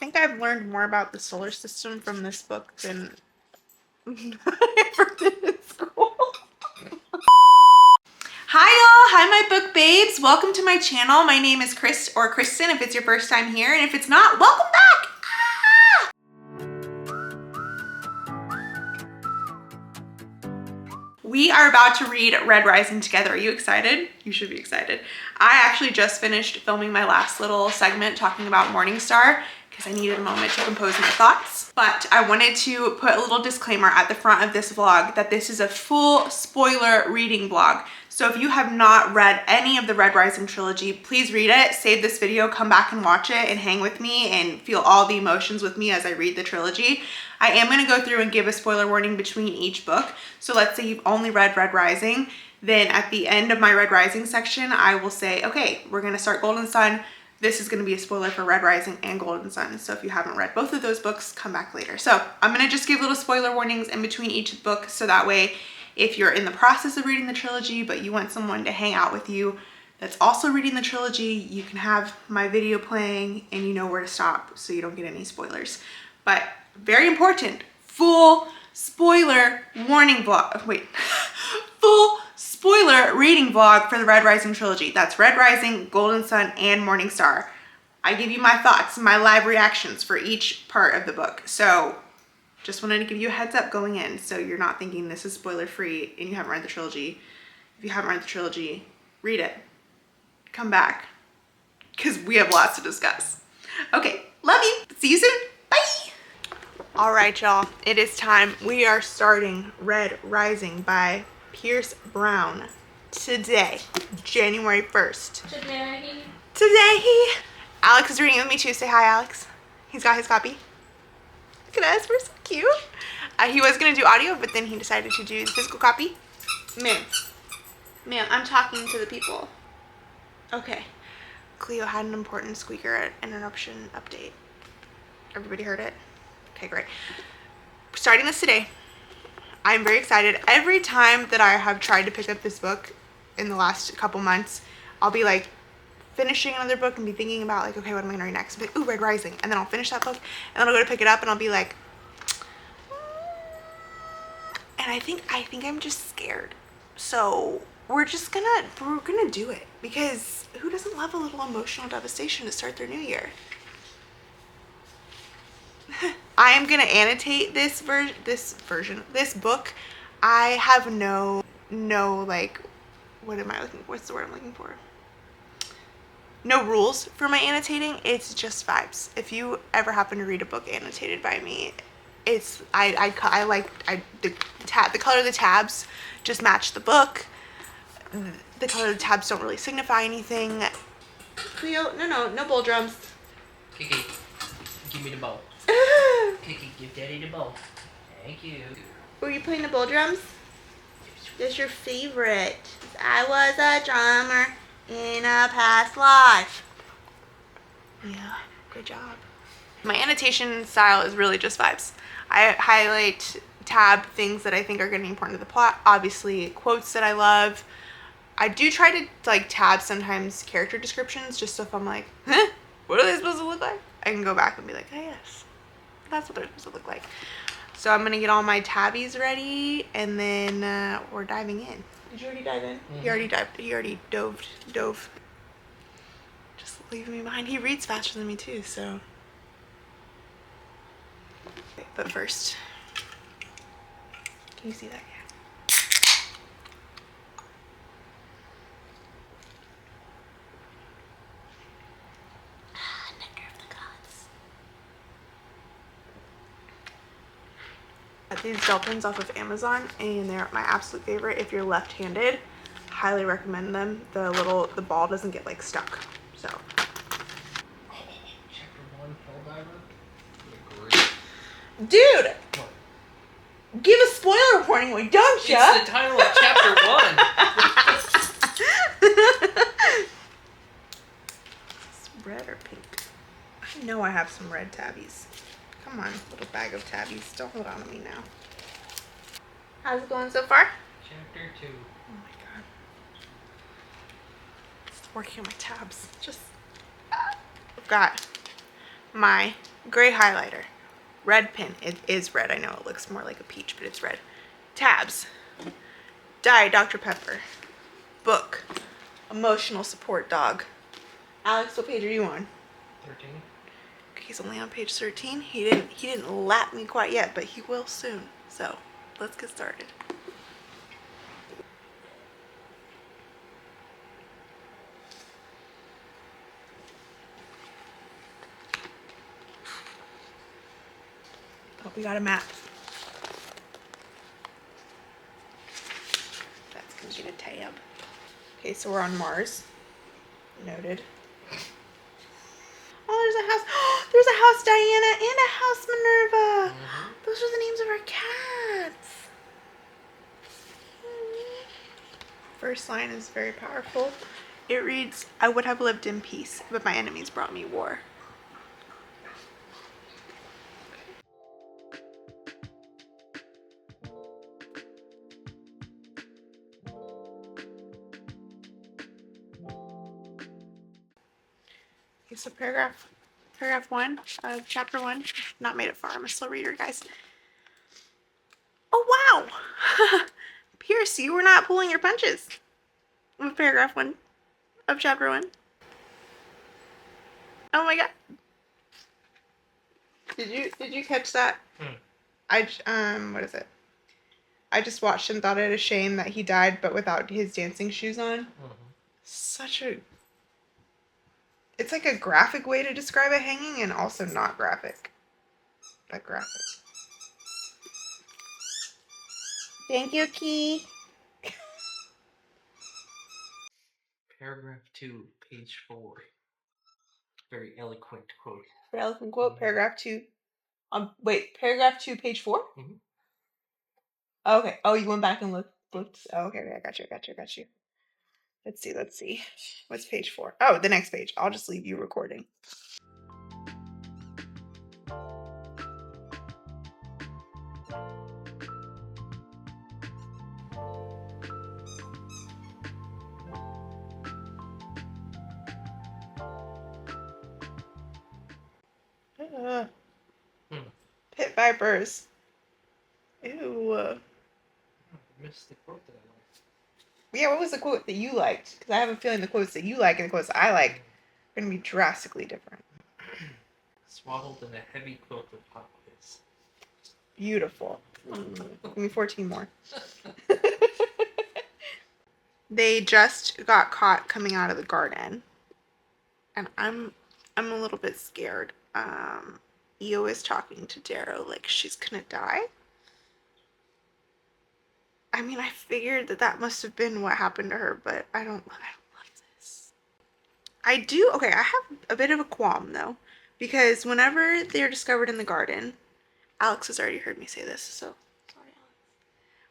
think I've learned more about the solar system from this book than I ever did in school. Hi y'all, hi my book babes. Welcome to my channel. My name is Chris, or Kristen if it's your first time here, and if it's not, welcome back. We are about to read Red Rising together. Are you excited? You should be excited. I actually just finished filming my last little segment talking about Morningstar because I needed a moment to compose my thoughts. But I wanted to put a little disclaimer at the front of this vlog that this is a full spoiler reading vlog. So if you have not read any of the Red Rising trilogy, please read it, save this video, come back and watch it and hang with me and feel all the emotions with me as I read the trilogy. I am going to go through and give a spoiler warning between each book. So let's say you've only read Red Rising, then at the end of my Red Rising section, I will say, okay, we're going to start Golden Sun. This is going to be a spoiler for Red Rising and Golden Sun. So if you haven't read both of those books, come back later. So I'm going to just give little spoiler warnings in between each book. So that way, if you're in the process of reading the trilogy, but you want someone to hang out with you that's also reading the trilogy, you can have my video playing and you know where to stop so you don't get any spoilers. But very important, full spoiler warning vlog. Wait, full spoiler reading vlog for the Red Rising trilogy. That's Red Rising, Golden Sun, and Morningstar. I give you my thoughts, my live reactions for each part of the book. So just wanted to give you a heads up going in so you're not thinking this is spoiler free and you haven't read the trilogy. If you haven't read the trilogy, read it. Come back because we have lots to discuss. Okay, love you. See you soon. Bye. All right, y'all, it is time. We are starting Red Rising by Pierce Brown today, January 1st. Today. Alex is reading with me too. Say hi, Alex. He's got his copy. Look at us, we're so cute. He was gonna do audio, but then he decided to do the physical copy. Ma'am, I'm talking to the people. Okay. Cleo had an important squeaker interruption update. Everybody heard it? Okay, great. Starting this today. I'm very excited. Every time that I have tried to pick up this book in the last couple months, I'll be like finishing another book and be thinking about like, okay, what am I gonna read next? But ooh, Red Rising. And then I'll finish that book and then I'll go to pick it up and I'll be like, and I think I'm just scared. So we're gonna do it because who doesn't love a little emotional devastation to start their new year? I am gonna annotate this book. I have no like, what's the word I'm looking for? No rules for my annotating. It's just vibes. If you ever happen to read a book annotated by me, it's the color of the tabs just match the book. The color of the tabs don't really signify anything. Cleo, no bowl drums. Kiki, give me the bowl. Kiki, give Daddy the bowl. Thank you. Were you playing the bowl drums? That's your favorite. I was a drummer in a past life. Yeah, good job. My annotation style is really just vibes. I highlight, tab things that I think are going to be important to the plot. Obviously, quotes that I love. I do try to like tab sometimes character descriptions just so if I'm like, huh? What are they supposed to look like? I can go back and be like, oh yes, that's what they're supposed to look like. So I'm going to get all my tabbies ready and then we're diving in. Did you already dive in? Mm-hmm. He already dove. Just leaving me behind. He reads faster than me too, so. Okay, but first, can you see that? Yeah. Nectar of the gods. These gel pens off of Amazon and they're my absolute favorite if you're left-handed. Highly recommend them. The ball doesn't get like stuck. So Chapter 1, Helldiver. Great. dude, What? give a spoiler warning away, don't ya? It's the title of chapter 1. It's red or pink? I know I have some red tabbies. Come on, little bag of tabbies. Don't hold on to me now. How's it going so far? Chapter 2. Oh my god. It's working on my tabs. Just, I've got my gray highlighter. Red pen. It is red. I know it looks more like a peach, but it's red. Tabs. Diet Dr. Pepper. Book. Emotional support dog. Alex, what page are you on? 13. He's only on page 13. He didn't lap me quite yet, but he will soon. So let's get started. Oh, we got a map. That's gonna get a tab. Okay, so we're on Mars. Noted. Oh, there's a house. Oh, there's a house Diana and a house Minerva. Those are the names of our cats. First line is very powerful. It reads, I would have lived in peace, but my enemies brought me war. Okay, so paragraph 1 of chapter 1. Not made it far. I'm a slow reader, guys. Oh, wow. Pierce, you were not pulling your punches with paragraph 1 of chapter 1. Oh my god. Did you catch that? What is it? I just watched and thought it a shame that he died, but without his dancing shoes on. Such a... It's like a graphic way to describe a hanging and also not graphic. But graphic. Thank you, Key. Paragraph 2, page 4. Very eloquent quote. Very eloquent quote. Paragraph 2. Wait, paragraph 2, page 4? Okay. Oh, you went back and looked. Oh, okay, I got you. Let's see. What's page 4? Oh, the next page. I'll just leave you recording. Pit vipers. Ew. I missed the quote that I liked. Yeah, what was the quote that you liked? Because I have a feeling the quotes that you like and the quotes I like are going to be drastically different. Swaddled in a heavy quilt of hot piss. Beautiful. Give me 14 more. They just got caught coming out of the garden. And I'm a little bit scared. Io is talking to Darrow like she's gonna die. I mean, I figured that must have been what happened to her, but I don't love this. Okay, I have a bit of a qualm though, because whenever they're discovered in the garden, Alex has already heard me say this, so sorry, Alex.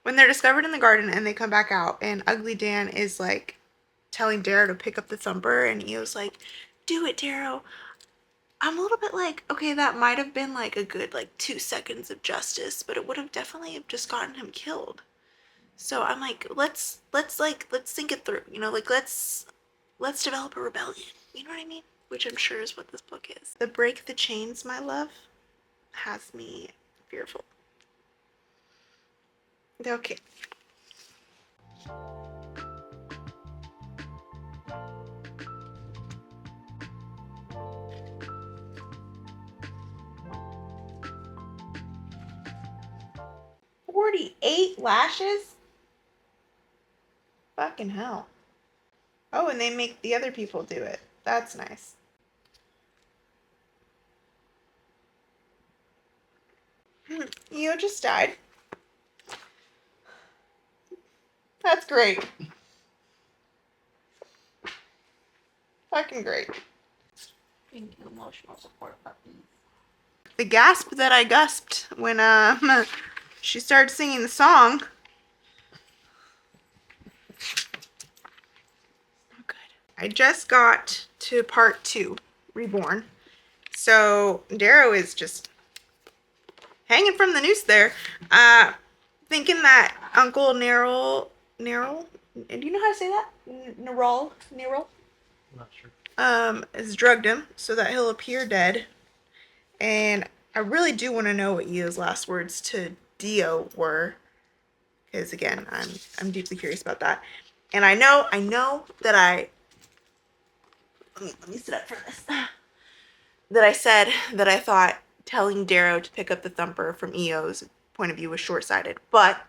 When they're discovered in the garden and they come back out, and Ugly Dan is like telling Darrow to pick up the thumper, and Io's like, do it, Darrow. I'm a little bit like, okay, that might have been like a good 2 seconds of justice, but it would have definitely just gotten him killed. So I'm like, let's think it through, let's develop a rebellion. You know what I mean? Which I'm sure is what this book is. The Break the Chains, my love, has me fearful. Okay. $48 lashes? Fucking hell. Oh, and they make the other people do it. That's nice. Io just died. That's great. Fucking great. Thank you, emotional support puppy. The gasp that I gasped when she started singing the song. Not good. I just got to part 2, Reborn. So Darrow is just hanging from the noose there, thinking that Uncle Nerol, do you know how to say that? Nerol, I'm not sure. has drugged him so that he'll appear dead. And I really do want to know what Io's last words to Dio were, because again, I'm deeply curious about that. And I know that let me sit up for this. That I said that I thought telling Darrow to pick up the thumper from Io's point of view was short-sighted, but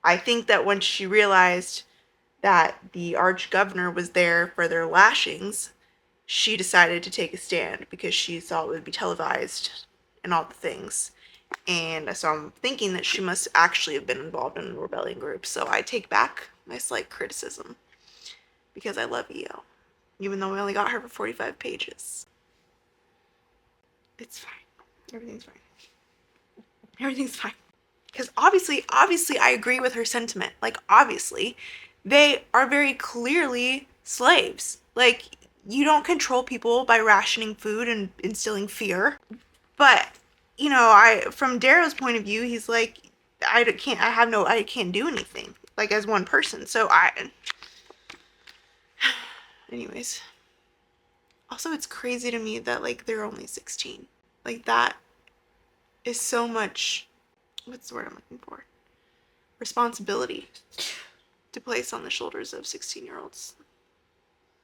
I think that once she realized that the arch-governor was there for their lashings, she decided to take a stand because she thought it would be televised and all the things. And so I'm thinking that she must actually have been involved in a rebellion group. So I take back my slight criticism because I love Io, even though we only got her for 45 pages. It's fine. Everything's fine. Everything's fine. Because obviously I agree with her sentiment. Like, obviously, they are very clearly slaves. Like, you don't control people by rationing food and instilling fear. But, you know, from Darrow's point of view, he's like, I can't do anything, like, as one person. So anyways. Also, it's crazy to me that, like, they're only 16. Like, that is so much, what's the word I'm looking for? Responsibility to place on the shoulders of 16-year-olds.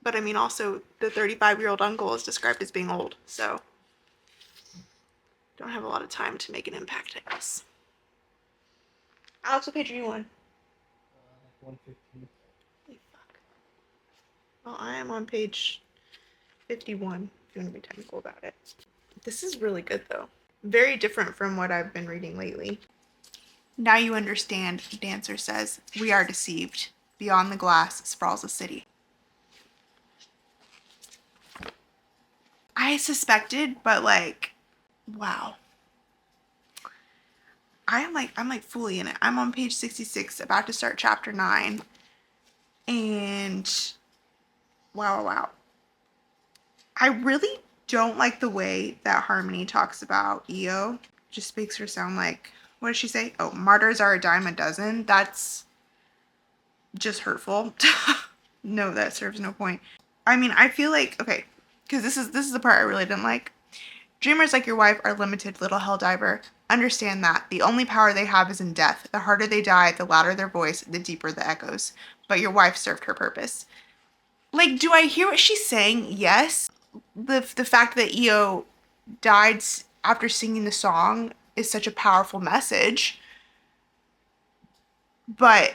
But I mean, also, the 35-year-old uncle is described as being old, so don't have a lot of time to make an impact, I guess. Alex, what page are you on? 115. Holy fuck. Well, I am on page 51, if you want to be technical about it. This is really good, though. Very different from what I've been reading lately. Now you understand, Dancer says. We are deceived. Beyond the glass sprawls a city. I suspected, but like, wow. I'm like fully in it. I'm on page 66, about to start chapter 9. And wow. I really don't like the way that Harmony talks about Io. Just makes her sound like, what does she say? Oh, martyrs are a dime a dozen. That's just hurtful. No, that serves no point. I mean, I feel like, okay, because this is the part I really didn't like. Dreamers like your wife are limited, little helldiver. Understand that. The only power they have is in death. The harder they die, the louder their voice, the deeper the echoes. But your wife served her purpose. Like, do I hear what she's saying? Yes. The fact that Io died after singing the song is such a powerful message. But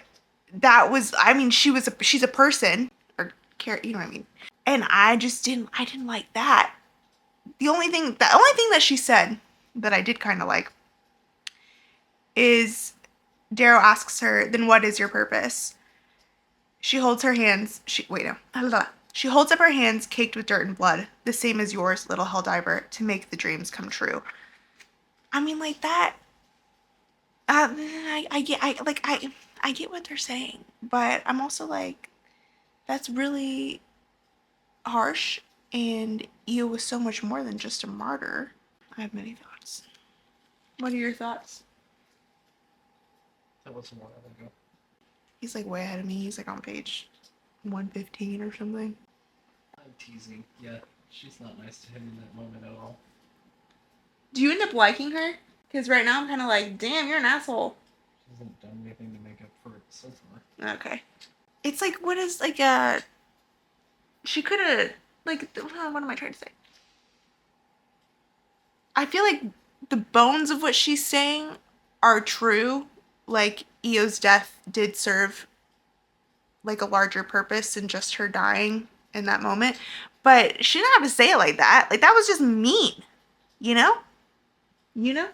that was, I mean, she's a person, or you know what I mean? And I didn't like that. The only thing that she said that I did kind of like is Darrow asks her, then what is your purpose? She holds her hands, she holds up her hands caked with dirt and blood, the same as yours, little helldiver, to make the dreams come true. I mean, like that, I get what they're saying, but I'm also like, that's really harsh, and Io was so much more than just a martyr. I have many thoughts. What are your thoughts? That was more than He's like way ahead of me. He's like on page 115 or something. I'm teasing. Yeah, she's not nice to him in that moment at all. Do you end up liking her? Because right now I'm kind of like, damn, you're an asshole. She hasn't done anything to make up for it so far. Okay. It's like, what is like she could have, like, what am I trying to say? I feel like the bones of what she's saying are true. Like, Io's death did serve like a larger purpose than just her dying in that moment. But she didn't have to say it like that. Like, that was just mean. You know? You know?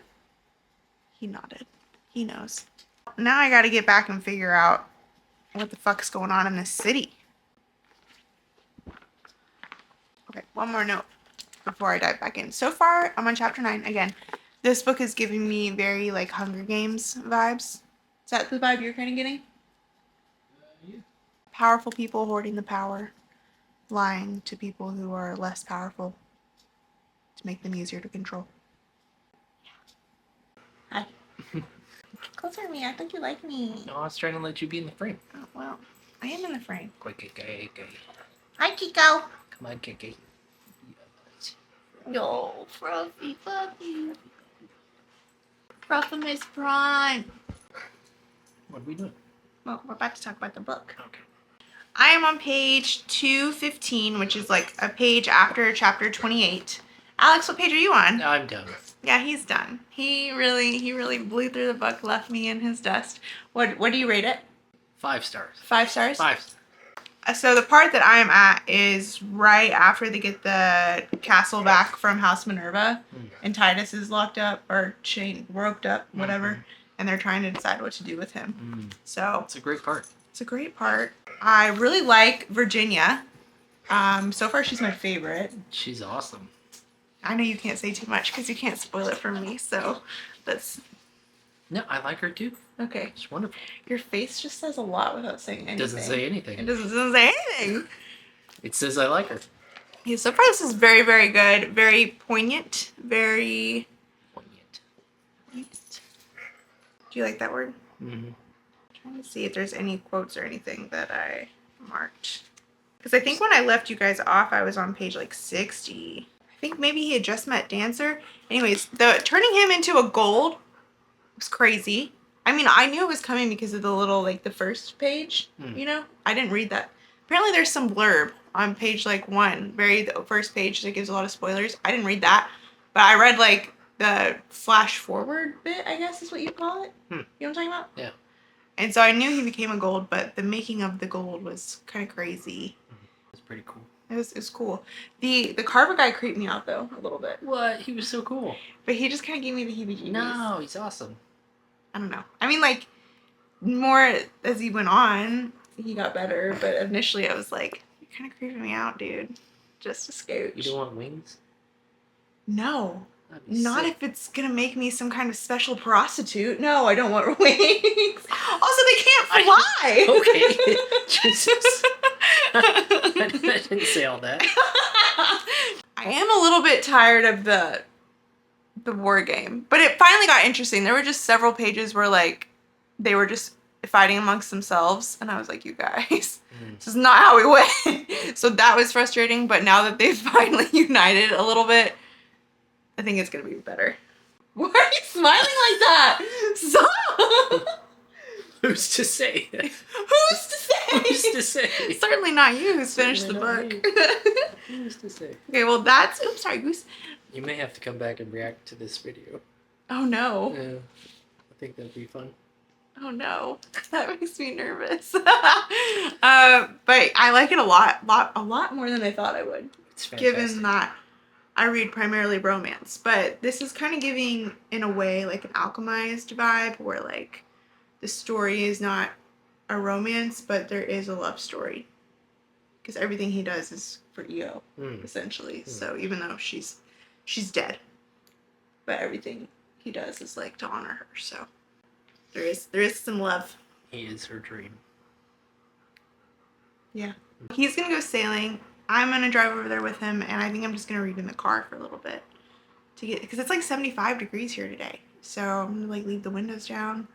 He nodded. He knows. Now I gotta get back and figure out what the fuck's going on in this city. Okay, one more note before I dive back in. So far, I'm on chapter 9. Again, this book is giving me very, like, Hunger Games vibes. Is that the vibe you're kind of getting? Yeah. Powerful people hoarding the power, lying to people who are less powerful to make them easier to control. Hi. Closer to me. I think you like me. No, I was trying to let you be in the frame. Oh, well, I am in the frame. Quick, Hi, Kiko. Come on, Kiki. No, Fluffy. Fruffimus Prime. What are we doing? Well, we're about to talk about the book. Okay. I am on page 215, which is like a page after chapter 28. Alex, what page are you on? I'm done. Yeah, he's done. He really blew through the book, left me in his dust. What do you rate it? 5 stars. 5 stars? 5 stars. So the part that I'm at is right after they get the castle back from House Minerva, and Titus is locked up or roped up, whatever, and they're trying to decide what to do with him. So It's a great part. it's a great part. I really like Virginia. So far she's my favorite. She's awesome. I know you can't say too much because you can't spoil it for me. So that's No, I like her too. okay. She's wonderful. Your face just says a lot without saying anything. It doesn't say anything. It doesn't say anything. It says I like her. Yeah, so far this is very, very good. Very poignant. Very Poignant. Do you like that word? Mm-hmm. I'm trying to see if there's any quotes or anything that I marked. Because I think when I left you guys off, I was on page like 60. I think maybe he had just met Dancer. Anyways, the turning him into a gold was crazy. I mean, I knew it was coming because of the little, like, the first page, you know? I didn't read that. Apparently there's some blurb on page, like, 1. The first page that gives a lot of spoilers. I didn't read that. But I read, like, the flash forward bit, I guess is what you call it. You know what I'm talking about? Yeah. And so I knew he became a gold, but the making of the gold was kind of crazy. It's pretty cool. It was cool. The Carver guy creeped me out, though, a little bit. What? He was so cool. But he just kind of gave me the heebie-jeebies. No, he's awesome. I don't know. I mean, like, more as he went on, he got better. But initially, I was like, you're kind of creeping me out, dude. Just a scooch. You don't want wings? No. That'd be Not sick. if it's going to make me some kind of special prostitute. No, I don't want wings. Also, they can't fly. Okay. Jesus. I didn't say all that. I am a little bit tired of the war game, but it finally got interesting. There were just several pages where like they were just fighting amongst themselves, and I was like, you guys, this is not how we win. So that was frustrating, but now that they've finally united a little bit, I think it's gonna be better. Why are you smiling like that? Stop! Who's to say? Who's to say? Who's to say? Certainly not you who's finished the Certainly book. not Who's to say? Okay, well that's... Oops, sorry, Goose. You may have to come back and react to this video. Oh no. Yeah, I think that'd be fun. Oh no. That makes me nervous. But I like it a lot more than I thought I would. It's fantastic. Given that I read primarily romance. But this is kind of giving, in a way, like an alchemized vibe where like the story is not a romance, but there is a love story. Because everything he does is for Io, essentially. So even though she's dead, but everything he does is like to honor her. So there is some love. He is her dream. Yeah. He's gonna go sailing. I'm gonna drive over there with him, and I think I'm just gonna read in the car for a little bit to get, because it's like 75 degrees here today. So I'm gonna like leave the windows down.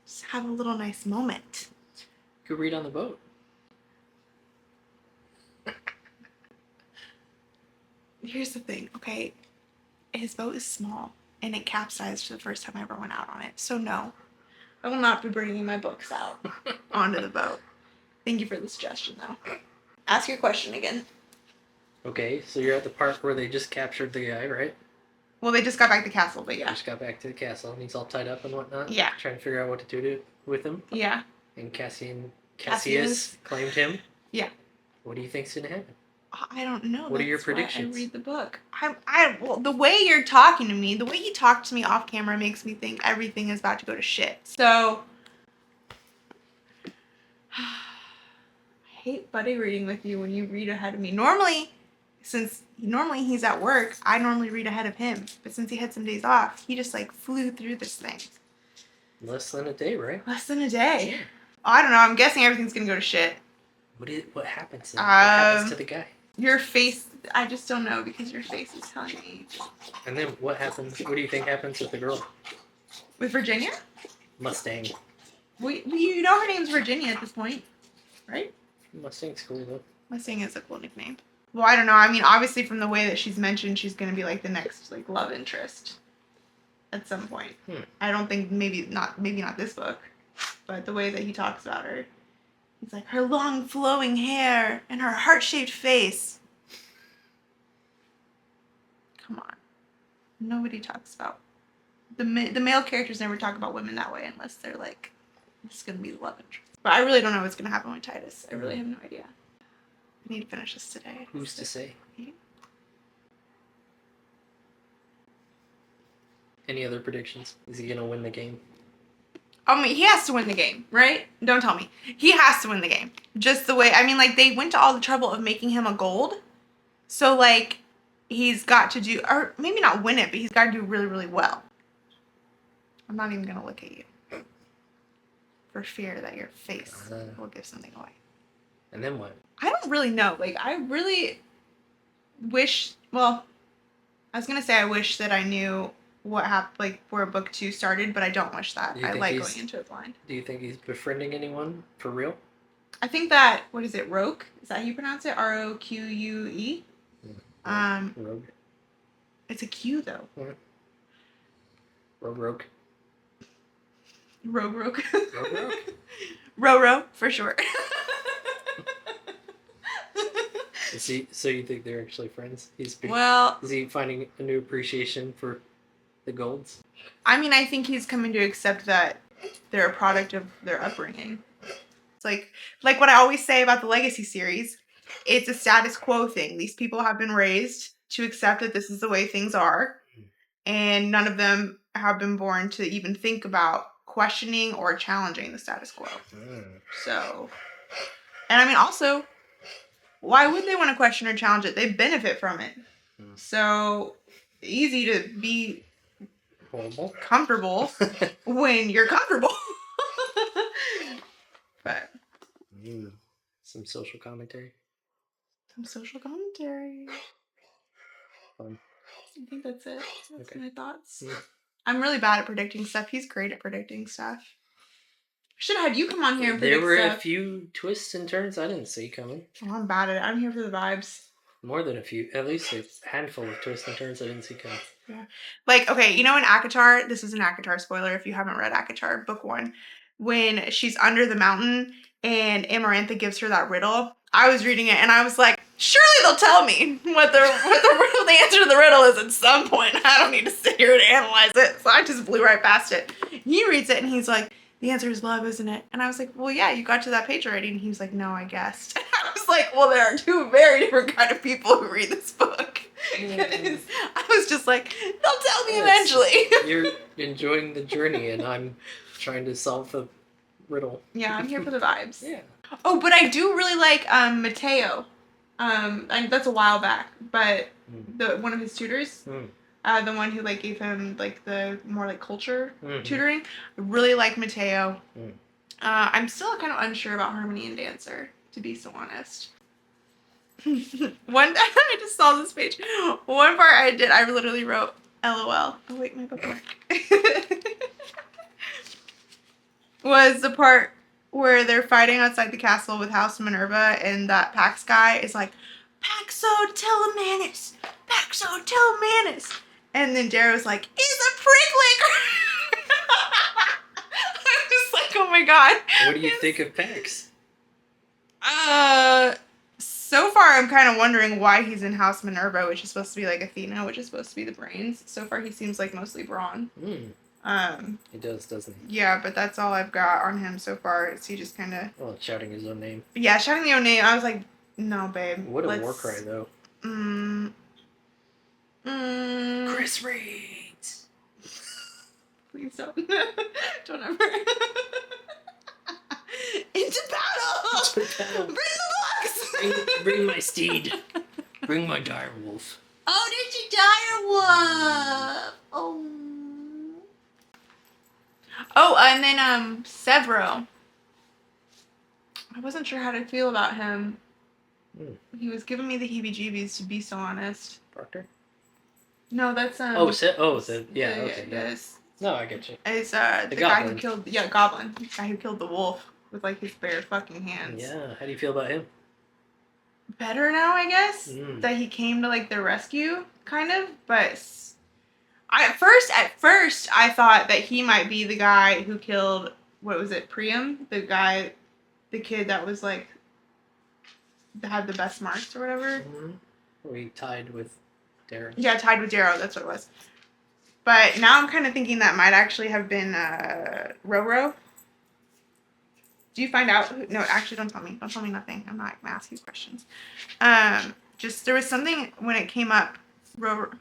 Just have a little nice moment. You could read on the boat. Here's the thing, okay? His boat is small, and it capsized for the first time I ever went out on it. So no, I will not be bringing my books out onto the boat. Thank you for the suggestion, though. Ask your question again. Okay, so you're at the part where they just captured the guy, right? Well, they just got back to the castle, but yeah. Just got back to the castle, and he's all tied up and whatnot. Yeah. Trying to figure out what to do with him. Yeah. And Cassius. Cassius claimed him. Yeah. What do you think's gonna happen? I don't know. What are your That's why predictions? I read the book. Well, the way you're talking to me, the way you talk to me off camera makes me think everything is about to go to shit. So, I hate buddy reading with you when you read ahead of me. Normally he's at work, I normally read ahead of him. But since he had some days off, he just like flew through this thing. Less than a day, right? Less than a day. I don't know. I'm guessing everything's gonna go to shit. What happens then? What happens to the guy? Your face, I just don't know because your face is telling me. And then what happens? What do you think happens with the girl? With Virginia? Mustang. You know her name's Virginia at this point, right? Mustang's cool though. Mustang is a cool nickname. Well, I don't know. I mean, obviously from the way that she's mentioned, she's gonna be like the next like love interest at some point. I don't think maybe not this book, but the way that he talks about her, he's like her long flowing hair and her heart-shaped face. Come on, nobody talks about the male characters never talk about women that way unless they're like, it's gonna be the love interest. But I really don't know what's gonna happen with Titus. I really have no idea. I need to finish this today. Who's to say? Any other predictions? Is he gonna win the game? I mean, he has to win the game, right? Don't tell me. He has to win the game. Just the way, I mean, like, they went to all the trouble of making him a gold. So, like, he's got to do, or maybe not win it, but he's got to do really, really well. I'm not even going to look at you. For fear that your face will give something away. And then what? I don't really know. Like, I really wish, well, I was going to say I wish that I knew what happened, like where book 2 started, but I don't wish that. I like going into it blind. Do you think he's befriending anyone for real? I think that, what is it, Roque? Is that how you pronounce it? Roque? Rogue. It's a Q though. Rogue. Rogue. Rogue. Ro for sure. So you think they're actually friends? Is he finding a new appreciation for the golds? I mean, I think he's coming to accept that they're a product of their upbringing. It's like what I always say about the Legacy series. It's a status quo thing. These people have been raised to accept that this is the way things are, and none of them have been born to even think about questioning or challenging the status quo. So, and I mean, also, why would they want to question or challenge it? They benefit from it. So, easy to be comfortable when you're comfortable. But some social commentary. Fun. I think that's it. That's my thoughts. I'm really bad at predicting stuff. He's great at predicting stuff. Should have had you come on here and predict stuff. There were a few twists and turns I didn't see coming. Oh, I'm bad at it. I'm here for the vibes. More than a few. At least a handful of twists and turns I didn't see coming. Yeah. Like, okay, you know in ACOTAR, this is an ACOTAR spoiler if you haven't read ACOTAR, book 1, when she's under the mountain and Amarantha gives her that riddle, I was reading it and I was like, surely they'll tell me what the answer to the riddle is at some point. I don't need to sit here and analyze it. So I just blew right past it. He reads it and he's like, the answer is love, isn't it? And I was like, well, yeah, you got to that page already. And he was like, no, I guessed. And I was like, well, there are two very different kind of people who read this book. I was just like, they'll tell me eventually. You're enjoying the journey and I'm trying to solve the riddle. Yeah, I'm here for the vibes. Yeah. Oh, but I do really like Mateo. And that's a while back, but one of his tutors, the one who like gave him like the more like culture tutoring, I really like Mateo. I'm still kind of unsure about Harmony and Dancer, to be so honest. I just saw this page. One part I literally wrote LOL. Oh wait, my bookmark. Was the part where they're fighting outside the castle with House Minerva, and that Pax guy is like, Paxo Telemanus! Paxo Telemanus! And then Darrow's like, it's a pricklicker! I'm just like, oh my god. What do you think of Pax? So far I'm kind of wondering why he's in House Minerva, which is supposed to be like Athena, which is supposed to be the brains. So far he seems like mostly brawn. He does, doesn't he? Yeah, but that's all I've got on him so far. Is he just kind of... Well, shouting his own name. Yeah, shouting the own name. I was like, no, babe. What a war cry, though. Chris Reeds! Please don't. Don't ever. Into battle! Bring the books! Bring my steed. Bring my dire wolf. Oh, there's your dire wolf! Oh. Oh, and then, Severo. I wasn't sure how to feel about him. He was giving me the heebie-jeebies, to be so honest. Proctor? No, that's, yeah, okay. Yes. No, I get you. It's, the guy who killed, Goblin. The guy who killed the wolf with, like, his bare fucking hands. Yeah, how do you feel about him? better now, I guess, Mm. that he came to like their rescue, kind of. But at first, I thought that he might be the guy who killed, what was it, Priam, the kid that was like that had the best marks or whatever. Mm-hmm. We tied with Darrow. Yeah, tied with Darrow. That's what it was. But now I'm kind of thinking that might actually have been Roro. Do you find out? No, actually, don't tell me. Don't tell me nothing. I'm not gonna ask you questions. Just there was something when it came up. Roro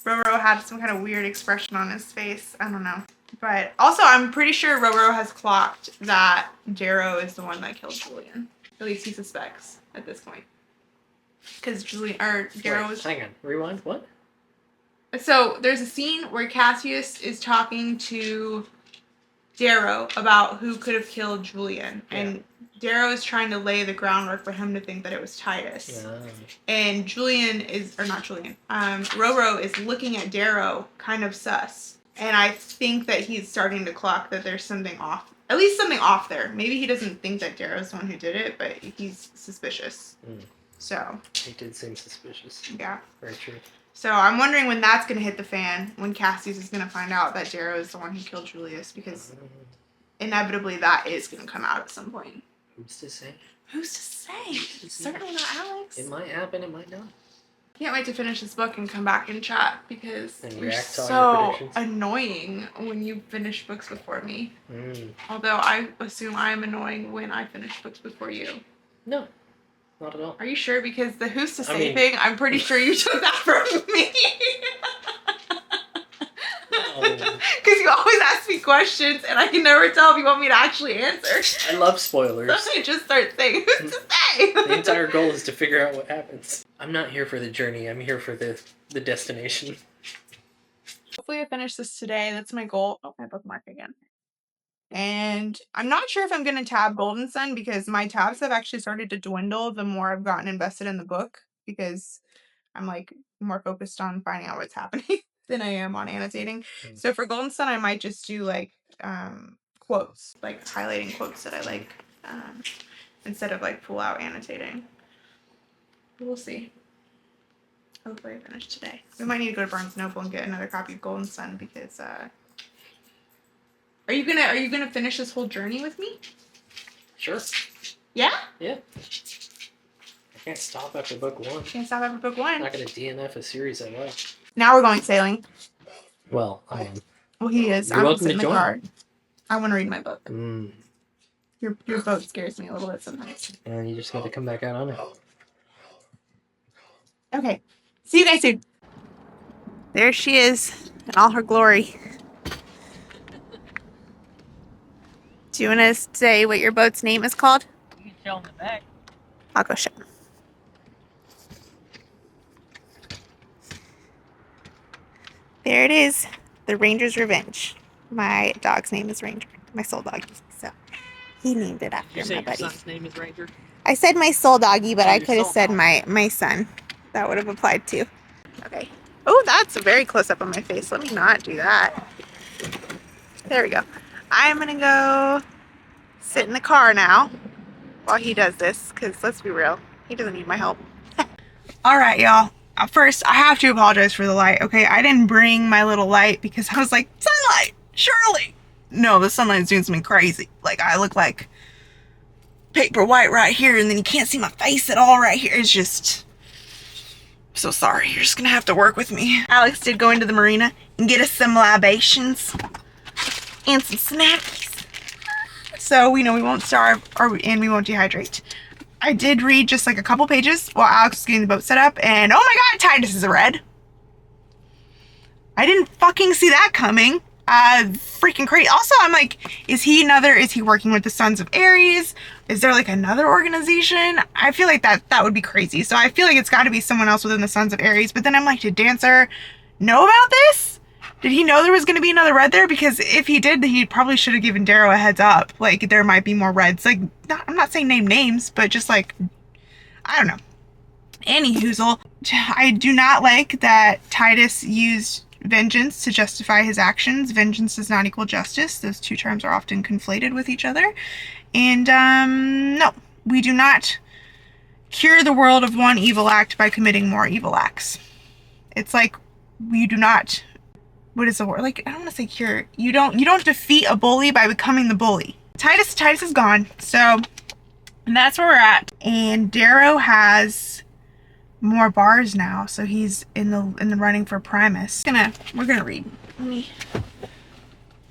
had some kind of weird expression on his face. I don't know. But also, I'm pretty sure Roro has clocked that Darrow is the one that killed Julian. At least he suspects at this point. Because Darrow was. Hang on. Rewind. What? So there's a scene where Cassius is talking to Darrow about who could have killed Julian, and Darrow is trying to lay the groundwork for him to think that it was Titus. Yeah. And Roro is looking at Darrow kind of sus, and I think that he's starting to clock that there's something off. At least something off there. Maybe he doesn't think that Darrow's the one who did it, but he's suspicious. So. He did seem suspicious. Yeah. Very true. So I'm wondering when that's going to hit the fan, when Cassius is going to find out that Darrow is the one who killed Julius, because inevitably that is going to come out at some point. Who's to say? Who's to say? Certainly not Alex. It might happen, it might not. Can't wait to finish this book and come back and chat, because you're so annoying when you finish books before me. Although I assume I'm annoying when I finish books before you. No. Not at all. Are you sure? Because the who's to say thing, I'm pretty sure you took that from me. Because you always ask me questions and I can never tell if you want me to actually answer. I love spoilers. So I just start saying, who's to say? The entire goal is to figure out what happens. I'm not here for the journey. I'm here for the destination. Hopefully I finish this today. That's my goal. Oh, my bookmark again. And I'm not sure if I'm going to tab Golden Sun, because my tabs have actually started to dwindle the more I've gotten invested in the book, because I'm like more focused on finding out what's happening than I am on annotating. So for Golden Sun, I might just do like quotes, like highlighting quotes that I like, instead of like full out annotating. We'll see. Hopefully I finish today. We might need to go to Barnes & Noble and get another copy of Golden Sun, because Are you gonna finish this whole journey with me? Sure. Yeah? Yeah. I can't stop after book 1. Can't stop after book 1. I'm not gonna DNF a series I like. Now we're going sailing. Well, I am. Well, he is. You're welcome to join. I want to read my book. Your boat scares me a little bit sometimes. And you just got to come back out on it. Okay. See you guys soon. There she is in all her glory. Do you want to say what your boat's name is called? You can show them the back. I'll go show them. There it is. The Ranger's Revenge. My dog's name is Ranger. My soul doggy. So he named it after my buddy. Your son's name is Ranger? I said my soul doggy, but I could have said my son. That would have applied too. Okay. Oh, that's a very close up on my face. Let me not do that. There we go. I'm going to go sit in the car now while he does this, because let's be real, he doesn't need my help. All right, y'all. First, I have to apologize for the light, okay? I didn't bring my little light because I was like, sunlight, surely. No, the sunlight's doing something crazy. Like, I look like paper white right here, and then you can't see my face at all right here. It's just... I'm so sorry. You're just going to have to work with me. Alex did go into the marina and get us some libations and some snackies, so we know we won't starve and we won't dehydrate. I did read just like a couple pages while Alex was getting the boat set up, and oh my god, Titus is a red. I didn't fucking see that coming. Freaking crazy. Also, I'm like, is he working with the Sons of Ares? Is there like another organization? I feel like that would be crazy. So I feel like it's got to be someone else within the Sons of Ares. But then I'm like, did Dancer know about this? Did he know there was going to be another red there? Because if he did, he probably should have given Darrow a heads up. Like, there might be more reds. Like, I'm not saying name names, but just like, I don't know. Anywhoozle, I do not like that Titus used vengeance to justify his actions. Vengeance does not equal justice. Those two terms are often conflated with each other. And, no, we do not cure the world of one evil act by committing more evil acts. It's like you do not, what is the word? Like, I don't want to say cure. You don't defeat a bully by becoming the bully. Titus is gone. So that's where we're at. And Darrow has more bars now, so he's in the running for Primus. We're gonna read. Let me.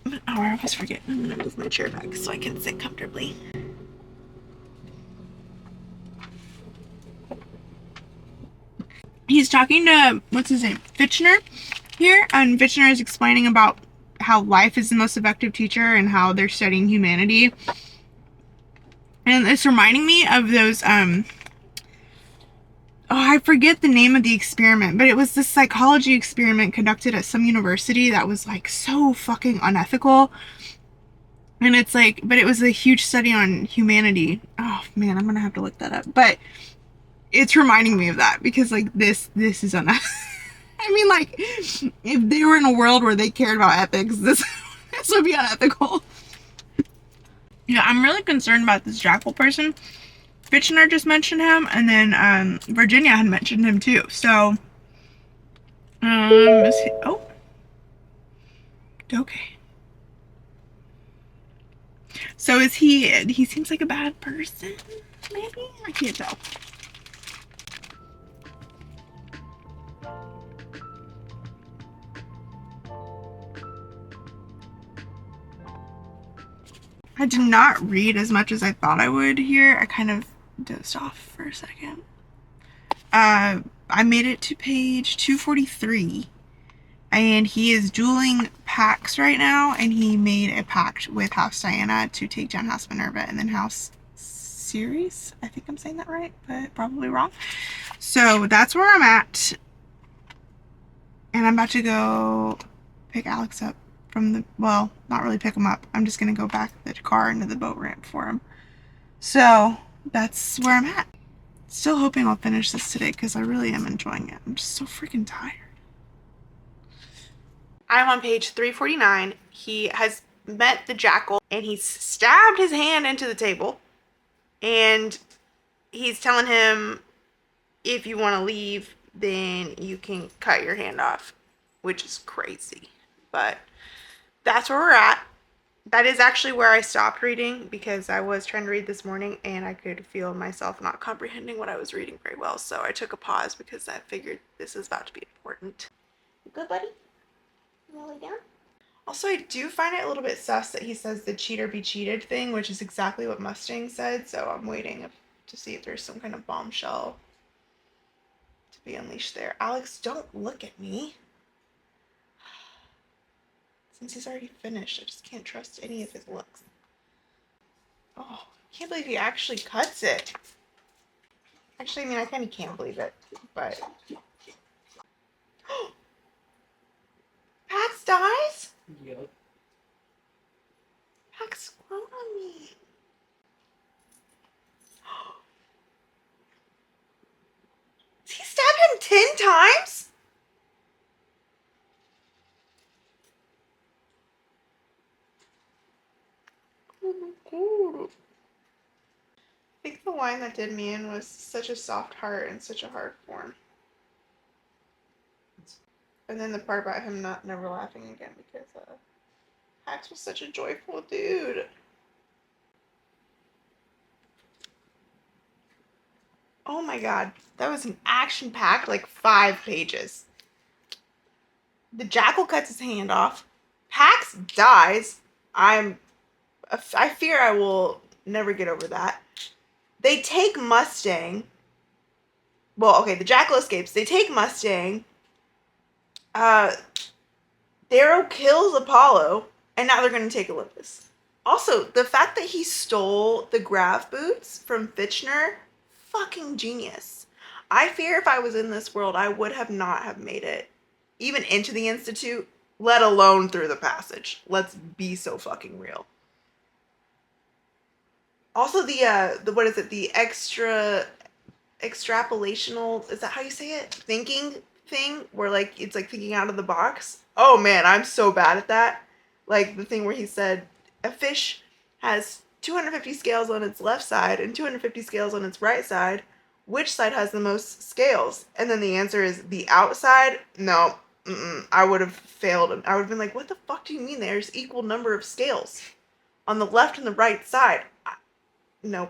Oh, I always forget. I'm gonna move my chair back so I can sit comfortably. He's talking to, what's his name, Fitchner here, and Fitchner is explaining about how life is the most effective teacher and how they're studying humanity. And it's reminding me of those, I forget the name of the experiment, but it was this psychology experiment conducted at some university that was like so fucking unethical. And it's like, but it was a huge study on humanity. Oh man, I'm gonna have to look that up. But it's reminding me of that because like this is unethical. I mean, like, if they were in a world where they cared about ethics, this would be unethical. Yeah, I'm really concerned about this Jackal person. Fitchner just mentioned him, and then Virginia had mentioned him too. So, is he, oh, okay. So is he? He seems like a bad person. Maybe I can't tell. I did not read as much as I thought I would here. I kind of dozed off for a second. I made it to page 243, and he is dueling Pax right now, and he made a pact with House Diana to take down House Minerva and then House Ceres. I think I'm saying that right, but probably wrong. So that's where I'm at, and I'm about to go pick Alex up from the, well, not really pick him up. I'm just gonna go back the car into the boat ramp for him. So that's where I'm at. Still hoping I'll finish this today because I really am enjoying it. I'm just so freaking tired. I'm on page 349. He has met the Jackal and he's stabbed his hand into the table. And he's telling him, if you want to leave, then you can cut your hand off, which is crazy. But that's where we're at. That is actually where I stopped reading because I was trying to read this morning and I could feel myself not comprehending what I was reading very well. So I took a pause because I figured this is about to be important. You good, buddy? You wanna lay down? Also, I do find it a little bit sus that he says the cheater be cheated thing, which is exactly what Mustang said. So I'm waiting to see if there's some kind of bombshell to be unleashed there. Alex, don't look at me. Since he's already finished, I just can't trust any of his looks. Oh, I can't believe he actually cuts it. Actually, I mean, I kind of can't believe it, but... Pax dies? Yep. Pax grown on me. He stabbed him 10 times? I think the line that did me in was such a soft heart and such a hard form. And then the part about him never laughing again because Pax was such a joyful dude. Oh my god, that was an action-packed like 5 pages. The Jackal cuts his hand off. Pax dies. I fear I will never get over that. They take Mustang. Well, okay, the Jackal escapes. They take Mustang. Darrow kills Apollo, and now they're going to take Olympus. Also, the fact that he stole the Grav boots from Fitchner, fucking genius. I fear if I was in this world, I would have not have made it even into the Institute, let alone through the passage. Let's be so fucking real. Also, the what is it? The extrapolational, is that how you say it? Thinking thing, where like it's like thinking out of the box. Oh man, I'm so bad at that. Like the thing where he said a fish has 250 scales on its left side and 250 scales on its right side. which side has the most scales? And then the answer is the outside. No, I would have failed him. I would have been like, what the fuck do you mean there's equal number of scales on the left and the right side? No.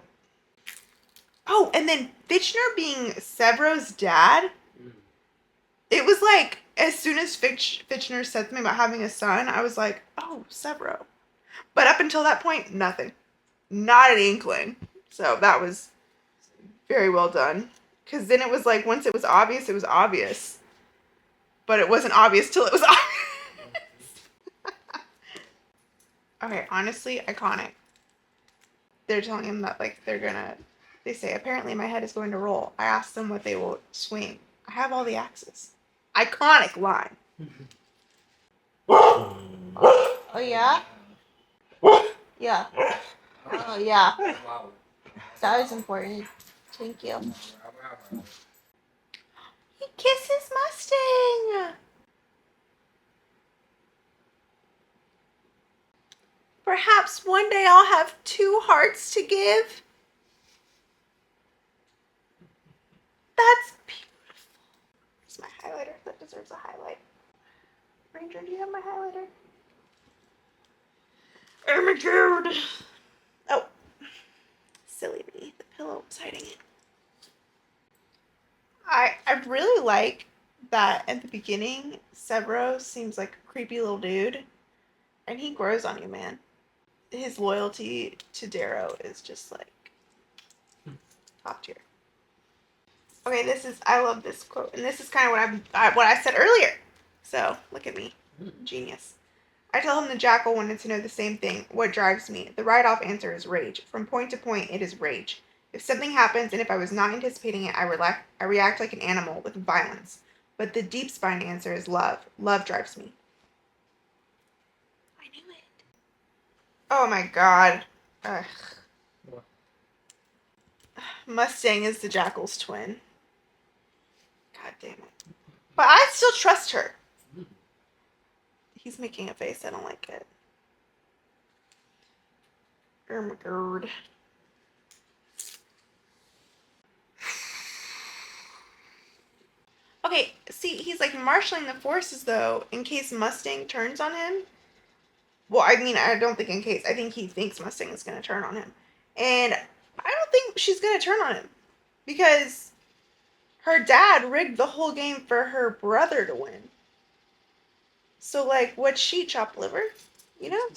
Oh, and then Fitchner being Severo's dad, it was like, as soon as Fitchner said something about having a son, I was like, oh, Severo. But up until that point, nothing. Not an inkling. So that was very well done. Because then it was like, once it was obvious, it was obvious. But it wasn't obvious till it was obvious. Okay, honestly, iconic. They're telling him that, like, they say, apparently my head is going to roll. I asked them what they will swing. I have all the axes. Iconic line. Oh, yeah? Yeah. Oh, yeah. That was important. Thank you. He kisses Mustang. Perhaps one day I'll have 2 hearts to give. That's beautiful. It's my highlighter. That deserves a highlight. Ranger, do you have my highlighter? Oh my god. Oh. Silly me. The pillow was hiding it. I really like that at the beginning, Severo seems like a creepy little dude. And he grows on you, man. His loyalty to Darrow is just like top tier. Okay, I love this quote. And this is kind of what I said earlier. So, look at me. Genius. I tell him the jackal wanted to know the same thing. What drives me? The right-off answer is rage. From point to point, it is rage. If something happens, and if I was not anticipating it, I react like an animal with violence. But the deep spine answer is love. Love drives me. I knew it. Oh my god. Ugh. Mustang is the jackal's twin. God damn it. But I still trust her. He's making a face. I don't like it. Oh my god. Okay, see, he's like marshaling the forces though, in case Mustang turns on him. Well, I mean, I don't think in case. I think he thinks Mustang is going to turn on him. And I don't think she's going to turn on him. Because her dad rigged the whole game for her brother to win. So, like, what'd she, chop liver? You know?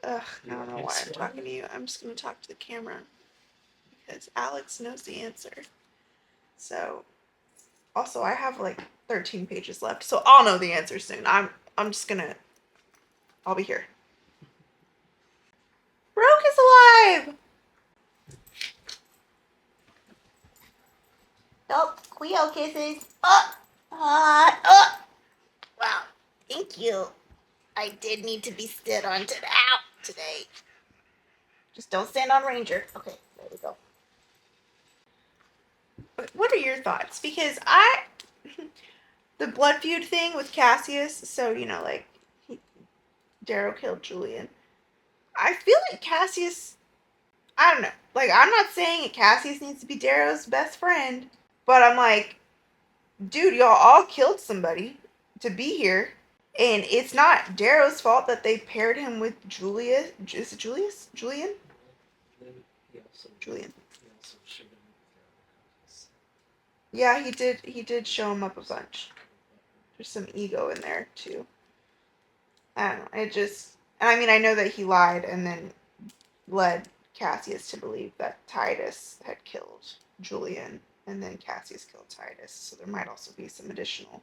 Ugh, I don't know why I'm talking to you. I'm just going to talk to the camera. Because Alex knows the answer. So, also, I have, like, 13 pages left. So, I'll know the answer soon. I'm just going to... I'll be here. Rogue is alive! Nope, Cleo kisses. Wow, thank you. I did need to be stood on today. Just don't stand on Ranger. Okay, there we go. What are your thoughts? Because the blood feud thing with Cassius, so, you know, like, Darrow killed Julian. I feel like Cassius, I don't know. Like, I'm not saying Cassius needs to be Darrow's best friend, but I'm like, dude, y'all all killed somebody to be here. And it's not Darrow's fault that they paired him with Julius. Is it Julius? Julian? Julian. Yeah, he did show him up a bunch. There's some ego in there, too. I don't know. It just... And I mean, I know that he lied and then led Cassius to believe that Titus had killed Julian. And then Cassius killed Titus. So there might also be some additional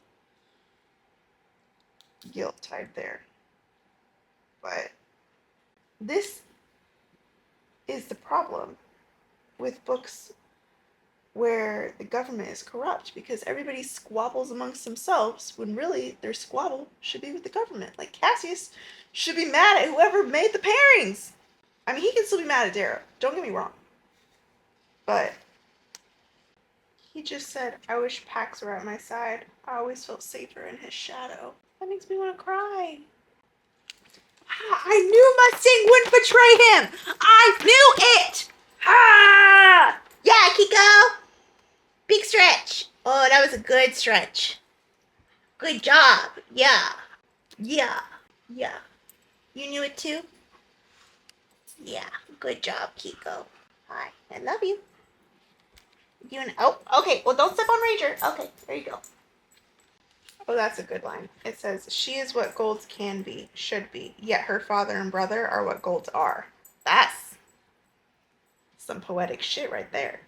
guilt tied there. But this is the problem with books where the government is corrupt, because everybody squabbles amongst themselves when really their squabble should be with the government. Like, Cassius should be mad at whoever made the pairings. I mean, he can still be mad at Darrow. Don't get me wrong. But he just said, I wish Pax were at my side. I always felt safer in his shadow. That makes me want to cry. I knew Mustang wouldn't betray him. I knew it. Ah! Yeah, Kiko! Big stretch! Oh, that was a good stretch. Good job. Yeah. Yeah. Yeah. You knew it too? Yeah. Good job, Kiko. Hi. I love you. Oh, okay. Well, don't step on Ranger. Okay, there you go. Oh, that's a good line. It says, she is what golds can be, should be, yet her father and brother are what golds are. That's some poetic shit right there.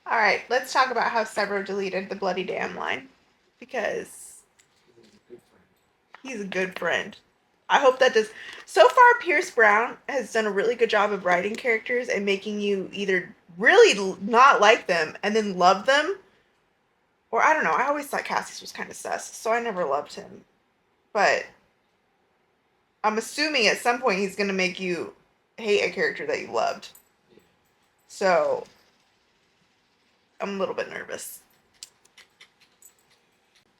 All right, let's talk about how Severo deleted the bloody damn line. Because he's a good friend. I hope that does. So far, Pierce Brown has done a really good job of writing characters and making you either really not like them and then love them, or I don't know. I always thought Cassius was kind of sus, so I never loved him. But I'm assuming at some point he's going to make you hate a character that you loved. So I'm a little bit nervous.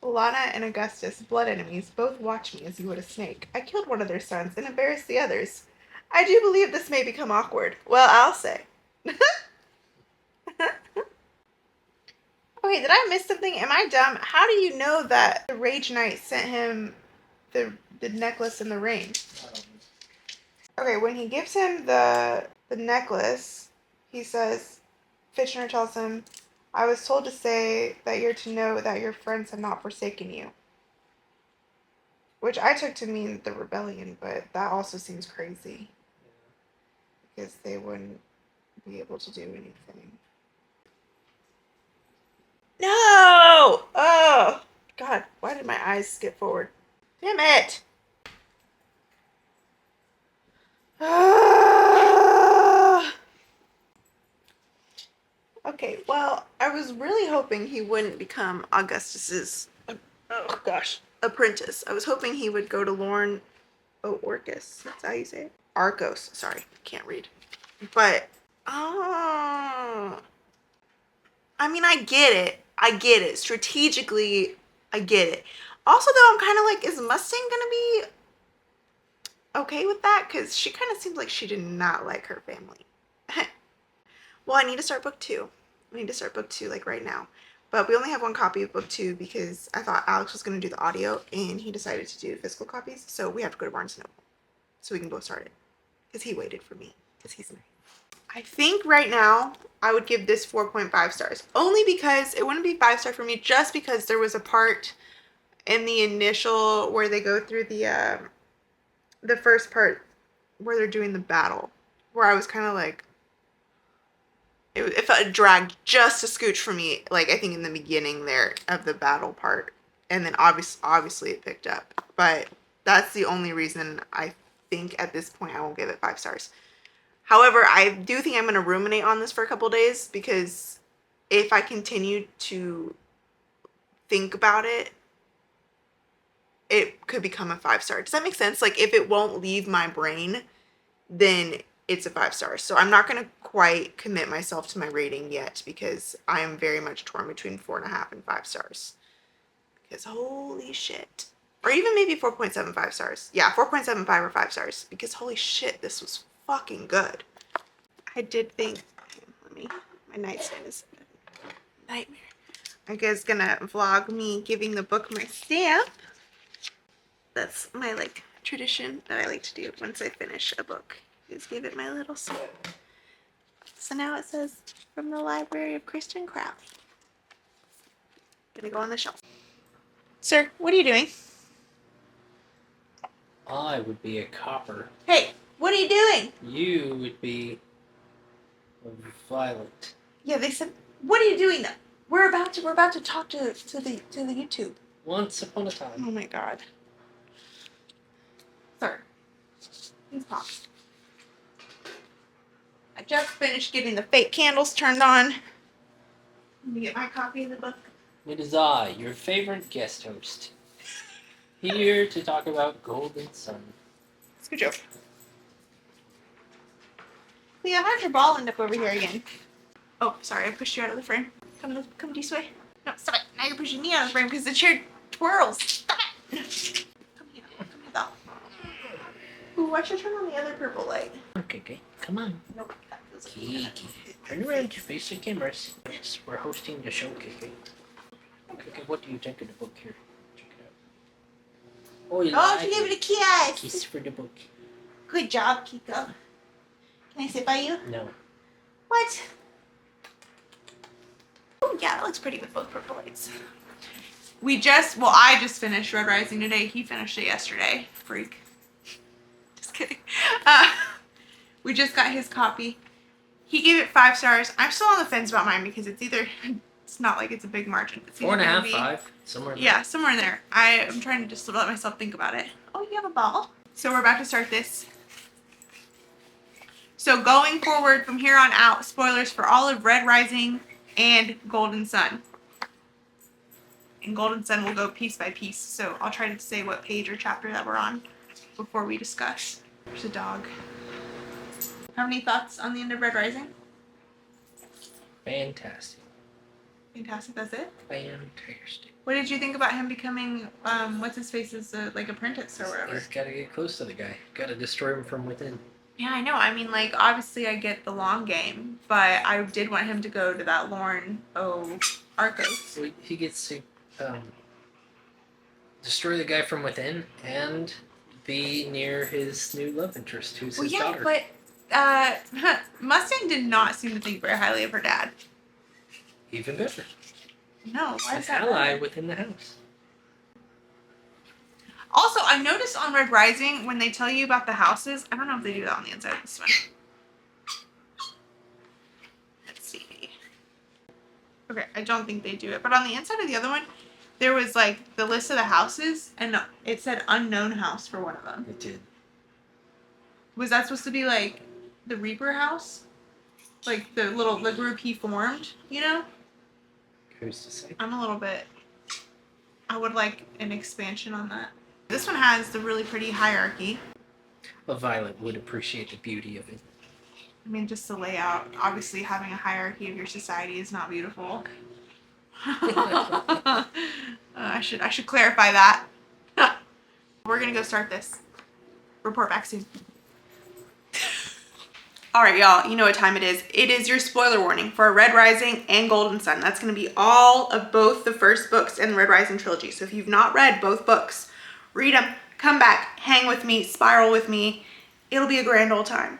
Lana and Augustus, blood enemies, both watch me as you would a snake. I killed one of their sons and embarrassed the others. I do believe this may become awkward. Well, I'll say. Okay, did I miss something? Am I dumb? How do you know that the Rage Knight sent him the necklace and the ring? Okay, when he gives him the necklace, he says, Fitchner tells him, I was told to say that you're to know that your friends have not forsaken you. Which I took to mean the rebellion, but that also seems crazy. Because they wouldn't be able to do anything. No! Oh! God, why did my eyes skip forward? Damn it! Okay, well, I was really hoping he wouldn't become Augustus's, oh gosh, apprentice. I was hoping he would go to Lorne Orcus. That's how you say it? Arcos. Sorry, can't read. But, I mean, I get it. I get it. Strategically, I get it. Also, though, I'm kind of like, is Mustang gonna be okay with that? Because she kind of seems like she did not like her family. Well, I need to start book 2. I need to start book 2, like, right now. But we only have one copy of book 2 because I thought Alex was going to do the audio, and he decided to do physical copies. So we have to go to Barnes & Noble so we can both start it. Because he waited for me. Because he's nice. I think right now I would give this 4.5 stars. Only because it wouldn't be 5-star for me, just because there was a part in the initial where they go through the first part where they're doing the battle, where I was kind of like, it felt dragged just a scooch for me, like I think in the beginning there of the battle part, and then obviously it picked up. But that's the only reason I think at this point I won't give it 5 stars. However, I do think I'm going to ruminate on this for a couple days, because if I continue to think about it, it could become a 5-star. Does that make sense? Like, if it won't leave my brain, then it's a 5 stars. So I'm not going to quite commit myself to my rating yet, because I am very much torn between 4.5 and 5 stars. Because holy shit. Or even maybe 4.75 stars. Yeah, 4.75 or 5 stars. Because holy shit, this was fucking good. I did think, my nightstand is a nightmare. I guess gonna vlog me giving the book my stamp. That's my like tradition that I like to do once I finish a book, is give it my little stamp. So now it says, from the Library of Christian Craft. Gonna go on the shelf. Sir, what are you doing? I would be a copper. Hey, what are you doing? You would be a violet. Yeah, they said, what are you doing though? We're about to talk to the YouTube. Once upon a time. Oh my god. Sir, please pop. I just finished getting the fake candles turned on. Let me get my copy of the book. It is I, your favorite guest host, here to talk about Golden Sun. Scooch over. Leah, how'd your ball end up over here again? Oh, sorry, I pushed you out of the frame. Come this way. No, stop it. Now you're pushing me out of the frame because the chair twirls. Stop it. Come here, though. Ooh, I should turn on the other purple light. Okay, come on. Nope, that feels like Kiki, turn around to face the cameras. Yes, we're hosting the show, Kiki. Okay, what do you think of the book here? Check it out. Oh, you like she gave it. me a kiss. Kiss for the book. Good job, Kiko. Can I sit by you? No. What? Oh, yeah, that looks pretty with both purple lights. I just finished Red Rising today. He finished it yesterday. Freak. Just kidding. We just got his copy. He gave it 5 stars. I'm still on the fence about mine because it's not like it's a big margin. It's 4.5, 5, somewhere. Yeah, somewhere in there. I'm trying to just let myself think about it. Oh, you have a ball. So we're about to start this. So going forward from here on out, spoilers for all of Red Rising and Golden Sun. And Golden Sun will go piece by piece. So I'll try to say what page or chapter that we're on before we discuss. There's a dog. Have any thoughts on the end of Red Rising? Fantastic. Fantastic, that's it? Fantastic. What did you think about him becoming, what's his face, like apprentice or whatever? He's gotta get close to the guy. Gotta destroy him from within. Yeah, I know. I mean, like, obviously I get the long game, but I did want him to go to that Lauren Arcos. So he gets to destroy the guy from within and be near his new love interest, who's his daughter. But Mustang did not seem to think very highly of her dad. Even better. No, why is that? An ally within the house. Also, I noticed on Red Rising, when they tell you about the houses, I don't know if they do that on the inside of this one. Let's see. Okay, I don't think they do it. But on the inside of the other one, there was like the list of the houses, and it said unknown house for one of them. It did. Was that supposed to be like the Reaper house? Like the group he formed, you know? Who's to say? I'm a little bit... I would like an expansion on that. This one has the really pretty hierarchy. Well, Violet would appreciate the beauty of it. I mean, just the layout. Obviously, having a hierarchy of your society is not beautiful. I should clarify that. We're gonna go start this. Report back soon. All right, y'all, you know what time it is. It is your spoiler warning for Red Rising and Golden Sun. That's going to be all of both the first books in the Red Rising trilogy. So if you've not read both books, read them, come back, hang with me, spiral with me. It'll be a grand old time.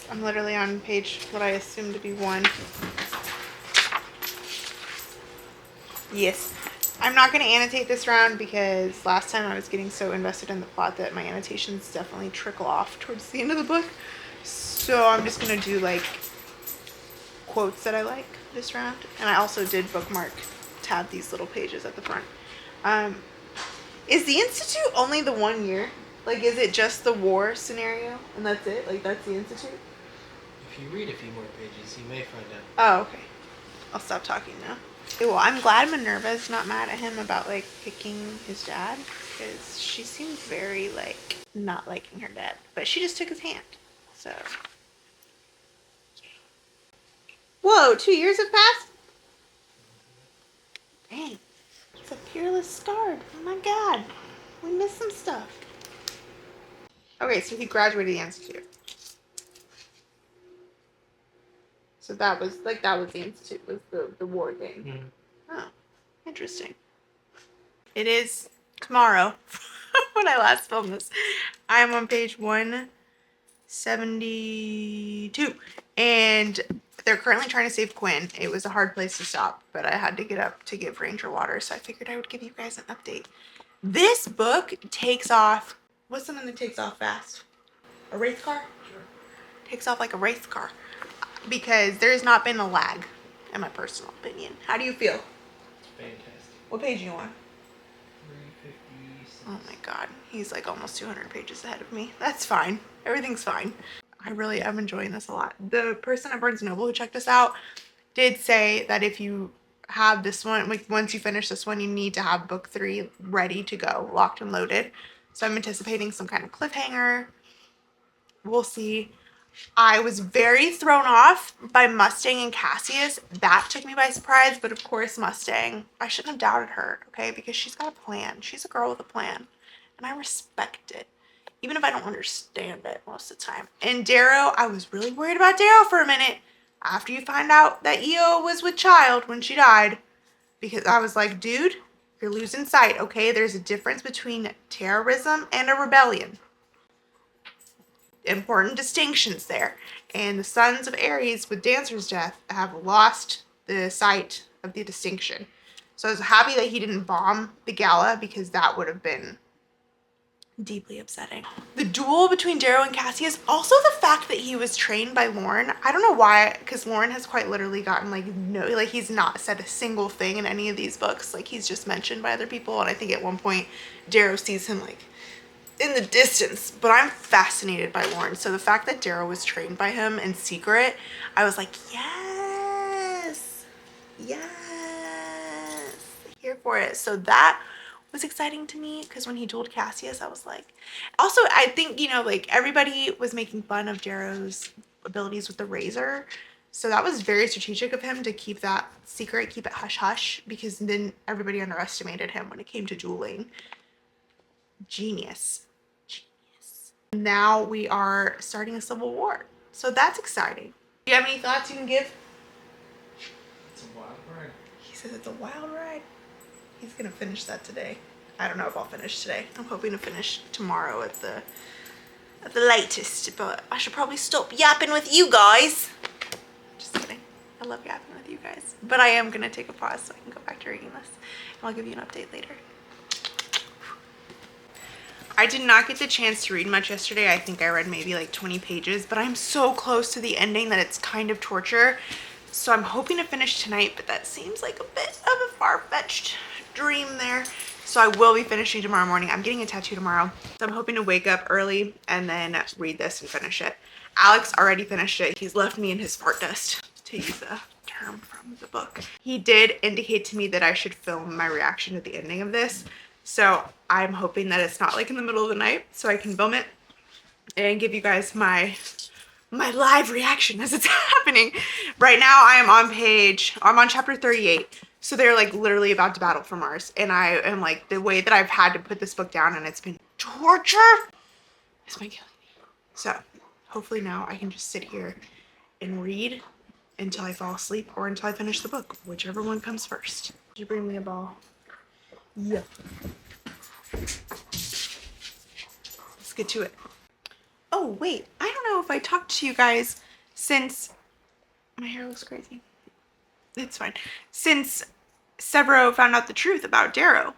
I'm literally on page what I assume to be 1. Yes. I'm not going to annotate this round because last time I was getting so invested in the plot that my annotations definitely trickle off towards the end of the book. So I'm just going to do like quotes that I like this round. And I also did tab these little pages at the front. Is the Institute only the 1 year? Like, is it just the war scenario and that's it? Like, that's the Institute? If you read a few more pages, you may find out. Oh, okay. I'll stop talking now. Well, I'm glad Minerva's not mad at him about, like, picking his dad, because she seems very, like, not liking her dad. But she just took his hand, so. Whoa, 2 years have passed? Dang. It's a peerless scarred. Oh my god. We missed some stuff. Okay, so he graduated the Institute. So that was the Institute, was the war game. Mm-hmm. Oh, interesting. It is tomorrow when I last filmed this. I'm on page 172. And they're currently trying to save Quinn. It was a hard place to stop, but I had to get up to give Ranger water, so I figured I would give you guys an update. This book takes off... What's something that takes off fast? A race car? Sure. Takes off like a race car. Because there has not been a lag, in my personal opinion. How do you feel? Fantastic. What page are you on? 356. Oh my god, he's like almost 200 pages ahead of me. That's fine. Everything's fine. I really am enjoying this a lot. The person at Barnes & Noble who checked this out did say that if you have this one, like once you finish this one, you need to have book 3 ready to go, locked and loaded. So I'm anticipating some kind of cliffhanger. We'll see. I was very thrown off by Mustang and Cassius. That took me by surprise, but of course Mustang, I shouldn't have doubted her, okay? Because she's got a plan. She's a girl with a plan, and I respect it, even if I don't understand it most of the time. And Darrow, I was really worried about Darrow for a minute after you find out that Io was with child when she died, because I was like, dude, you're losing sight, okay? There's a difference between terrorism and a rebellion. Important distinctions there. And the sons of Ares with Dancer's death have lost the sight of the distinction. So I was happy that he didn't bomb the gala, because that would have been deeply upsetting. The duel between Darrow and Cassius, also the fact that he was trained by Lauren. I don't know why, because Lauren has quite literally gotten he's not said a single thing in any of these books. Like, he's just mentioned by other people, and I think at one point Darrow sees him like in the distance, but I'm fascinated by Lauren. So the fact that Darrow was trained by him in secret, I was like, yes, yes, here for it. So that was exciting to me, because when he told Cassius, I was like, also, I think, you know, like, everybody was making fun of Darrow's abilities with the razor. So that was very strategic of him to keep that secret, keep it hush hush, because then everybody underestimated him when it came to dueling. Genius. Now we are starting a civil war, so that's exciting. Do you have any thoughts you can give? It's a wild ride. He says it's a wild ride. He's gonna finish that today. I don't know if I'll finish today. I'm hoping to finish tomorrow at the latest, but I should probably stop yapping with you guys. Just kidding. I love yapping with you guys, but I am gonna take a pause so I can go back to reading this, and I'll give you an update later. I did not get the chance to read much yesterday. I think I read maybe like 20 pages, but I'm so close to the ending that it's kind of torture. So I'm hoping to finish tonight, but that seems like a bit of a far-fetched dream there. So I will be finishing tomorrow morning. I'm getting a tattoo tomorrow, so I'm hoping to wake up early and then read this and finish it. Alex already finished it. He's left me in his fart dust, to use a term from the book. He did indicate to me that I should film my reaction to the ending of this. So I'm hoping that it's not like in the middle of the night, so I can film it and give you guys my live reaction as it's happening. Right now I'm on chapter 38. So they're like literally about to battle for Mars. And I am like, the way that I've had to put this book down and it's been torture, it's been killing me. So hopefully now I can just sit here and read until I fall asleep or until I finish the book, whichever one comes first. Did you bring me a ball? Yeah. Let's get to it. Oh, wait. I don't know if I talked to you guys since... My hair looks crazy. It's fine. Since Severo found out the truth about Darrow.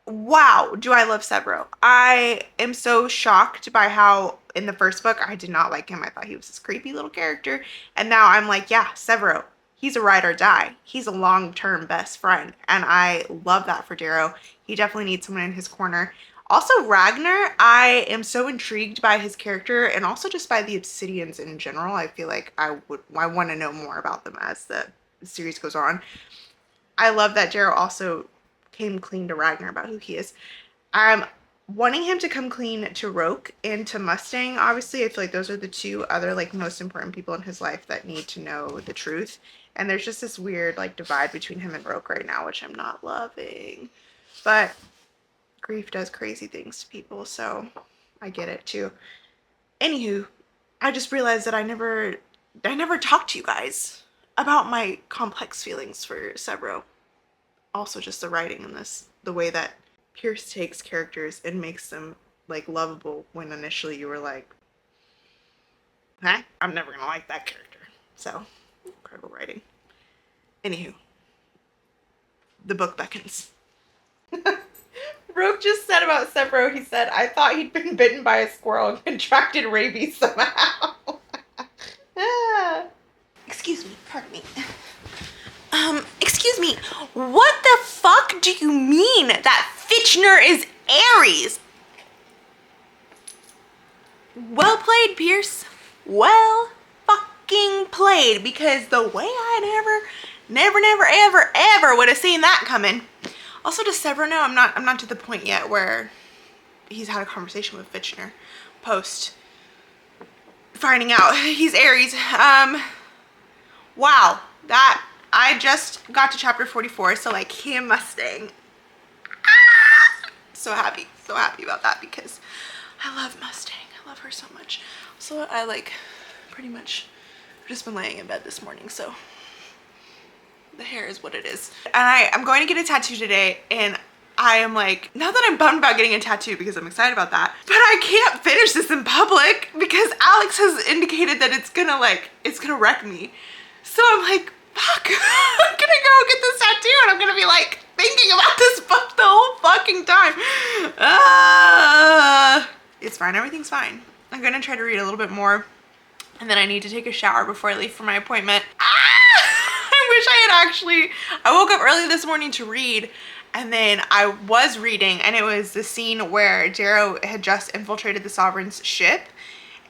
Wow, do I love Severo. I am so shocked by how in the first book I did not like him. I thought he was this creepy little character. And now I'm like, yeah, Severo. He's a ride or die. He's a long-term best friend. And I love that for Darrow. He definitely needs someone in his corner. Also, Ragnar, I am so intrigued by his character and also just by the Obsidians in general. I feel like I want to know more about them as the series goes on. I love that Darrow also came clean to Ragnar about who he is. I'm wanting him to come clean to Roke and to Mustang. Obviously, I feel like those are the two other like most important people in his life that need to know the truth. And there's just this weird like divide between him and Roke right now, which I'm not loving. But grief does crazy things to people, so I get it too. Anywho, I just realized that I never talked to you guys about my complex feelings for Severo. Also just the writing in this, the way that Pierce takes characters and makes them like lovable when initially you were like, huh? I'm never gonna like that character. So, incredible writing. Anywho, the book beckons. Roke just said about Severo, he said, I thought he'd been bitten by a squirrel and contracted rabies somehow. Excuse me, pardon me. Excuse me, what the fuck do you mean that Fitchner is Aries? Well played, Pierce. Well fucking played, because the way I never would have seen that coming. Also, does Severo know? I'm not to the point yet where he's had a conversation with Fitchner post finding out. He's Aries. Wow, that I just got to chapter 44, so like Kim Mustang. Ah! So happy about that because I love Mustang. I love her so much. So I like pretty much just been laying in bed this morning, so the hair is what it is. And I'm going to get a tattoo today, and I am like, not that I'm bummed about getting a tattoo because I'm excited about that, but I can't finish this in public because Alex has indicated that it's gonna wreck me. So I'm like, fuck, I'm gonna go get this tattoo and I'm gonna be like thinking about this book the whole fucking time. It's fine, everything's fine. I'm gonna try to read a little bit more, and then I need to take a shower before I leave for my appointment. I wish I woke up early this morning to read, and then I was reading, and it was the scene where Darrow had just infiltrated the Sovereign's ship,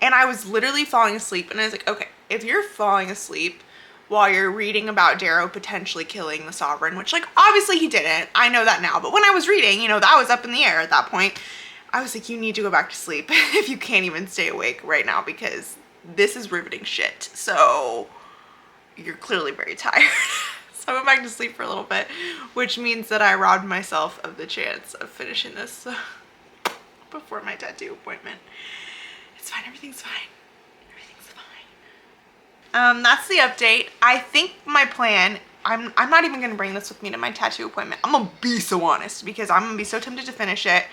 and I was literally falling asleep, and I was like, okay, if you're falling asleep while you're reading about Darrow potentially killing the Sovereign, which like obviously he didn't, I know that now, but when I was reading, you know, that was up in the air at that point. I was like, you need to go back to sleep if you can't even stay awake right now, because this is riveting shit. So you're clearly very tired. So I went back to sleep for a little bit, which means that I robbed myself of the chance of finishing this before my tattoo appointment. It's fine, everything's fine. Everything's fine. That's the update. I think my plan, I'm not even gonna bring this with me to my tattoo appointment. I'm gonna be so honest because I'm gonna be so tempted to finish it.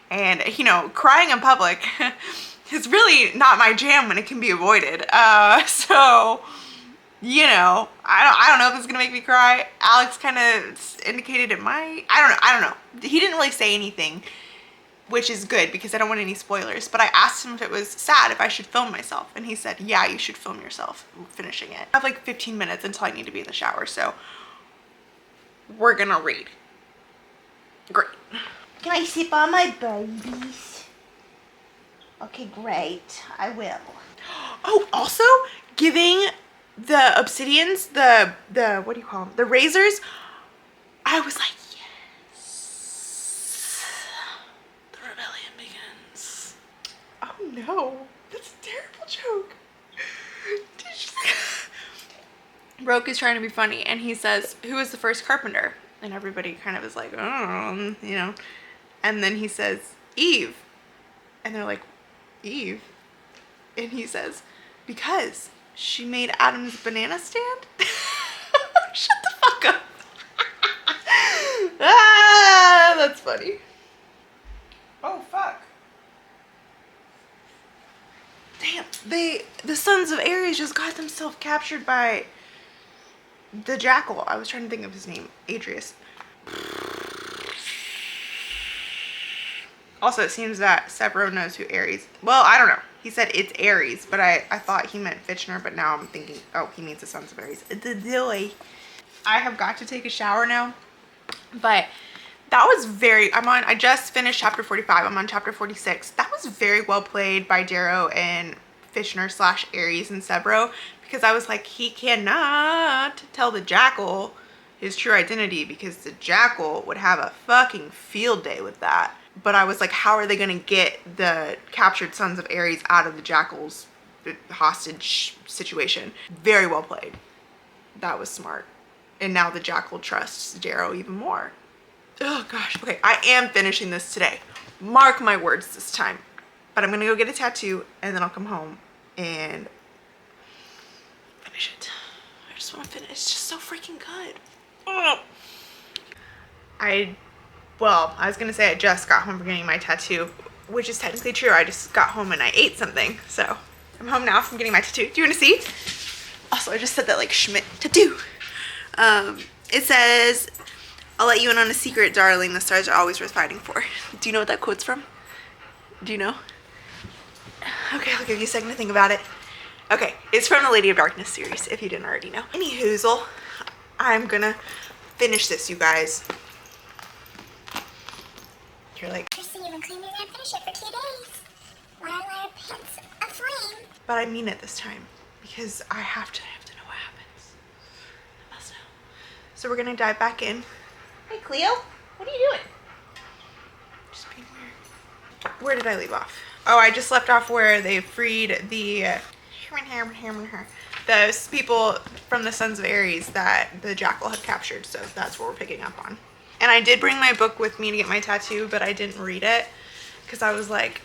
And you know, crying in public is really not my jam when it can be avoided. So, you know, I don't know if it's gonna make me cry. Alex kind of indicated it might. I don't know. He didn't really say anything, which is good because I don't want any spoilers. But I asked him if it was sad, if I should film myself. And he said, yeah, you should film yourself finishing it. I have like 15 minutes until I need to be in the shower. So we're gonna read. Great. Can I sip on my babies? Okay, great. I will. Oh, also giving the obsidians, the what do you call them? The razors. I was like, yes. The rebellion begins. Oh no, that's a terrible joke. Broke is trying to be funny, and he says, who was the first carpenter? And everybody kind of is like, oh, you know. And then he says, Eve. And they're like, Eve? And he says, because she made Adam's banana stand? Shut the fuck up. Ah, that's funny. Oh, fuck. Damn, the sons of Ares just got themselves captured by the jackal. I was trying to think of his name. Adrius. Also, it seems that Severo knows who Ares. Well, I don't know. He said it's Ares, but I thought he meant Fitchner, but now I'm thinking, oh, he means the sons of Ares. The joy. I have got to take a shower now, but that was I just finished chapter 45. I'm on chapter 46. That was very well played by Darrow and Fitchner / Ares and Severo, because I was like, he cannot tell the jackal his true identity because the jackal would have a fucking field day with that. But I was like, how are they going to get the captured sons of Ares out of the jackal's hostage situation? Very well played. That was smart. And now the jackal trusts Darrow even more. Oh gosh. Okay, I am finishing this today. Mark my words this time. But I'm going to go get a tattoo and then I'll come home and finish it. I just want to finish. It's just so freaking good. Oh. Well, I was gonna say I just got home from getting my tattoo, which is technically true. I just got home and I ate something. So I'm home now from getting my tattoo. Do you want to see? Also, I just said that like Schmidt tattoo. It says, I'll let you in on a secret, darling. The stars are always worth fighting for. Do you know what that quote's from? Do you know? Okay, I'll give you a second to think about it. Okay, it's from the Lady of Darkness series, if you didn't already know. Any hoozle, I'm gonna finish this, you guys. You're like, Chrissy, you've been claiming I finish it for 2 days. Why are my pants aflame? but I mean it this time because I have to know what happens. I must know. So we're gonna dive back in. Hey Cleo, what are you doing? Just being weird. Where did I leave off? Oh, I just left off where they freed the Those people from the Sons of Ares that the jackal had captured, so that's what we're picking up on. And I did bring my book with me to get my tattoo, but I didn't read it because I was like,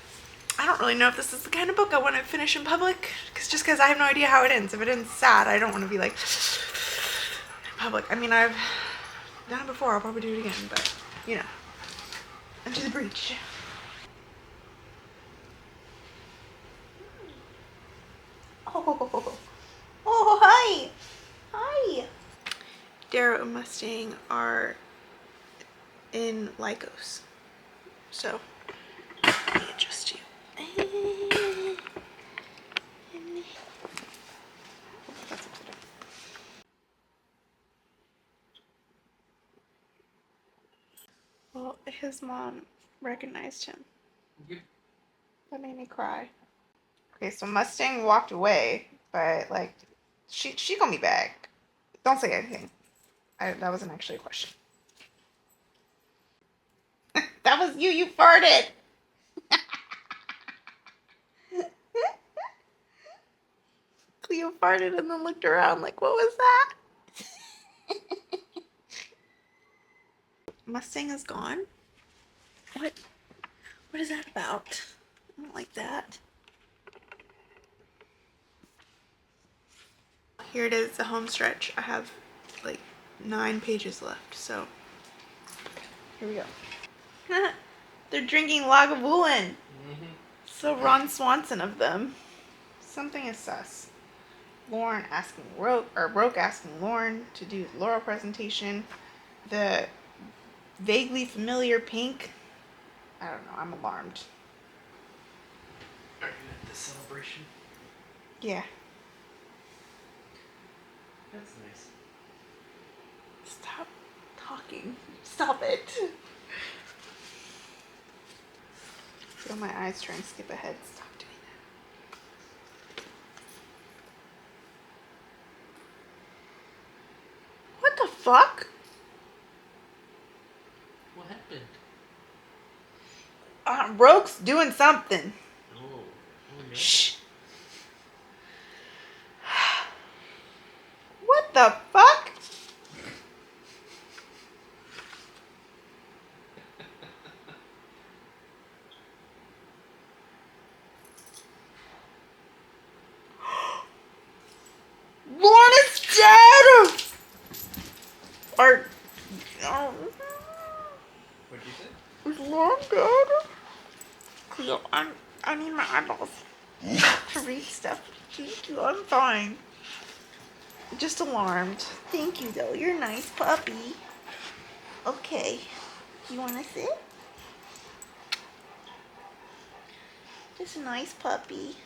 I don't really know if this is the kind of book I want to finish in public, because I have no idea how it ends. If it ends sad, I don't want to be like in public. I mean, I've done it before. I'll probably do it again, but you know, into the breach. Oh, hi. Hi. Darrow and Mustang are in Lycos, so let me adjust you. Well, his mom recognized him. That made me cry. Okay, so Mustang walked away, but like, she gonna be back. Don't say anything. That wasn't actually a question. That was you. You farted. Cleo farted and then looked around like, what was that? Mustang is gone. What? What is that about? I don't like that. Here it is, the home stretch. I have like 9 pages left, so here we go. They're drinking Lagavulin. So Ron Swanson of them. Something is sus. Lauren asking Roke asking Lauren to do the Laurel presentation. The vaguely familiar pink. I don't know, I'm alarmed. Are you at the celebration? Yeah. That's nice. Stop talking. Stop it. Feel my eyes try and skip ahead. Stop doing that. What the fuck? What happened? Roke's doing something. Oh no. Shh. What the fuck? Lauren is dead! Or... What'd you say? Is Lauren dead? Cleo, I need my eyeballs to read stuff. Thank you, I'm fine. Just alarmed. Thank you, though. You're a nice puppy. Okay. You want to sit? Just a nice puppy.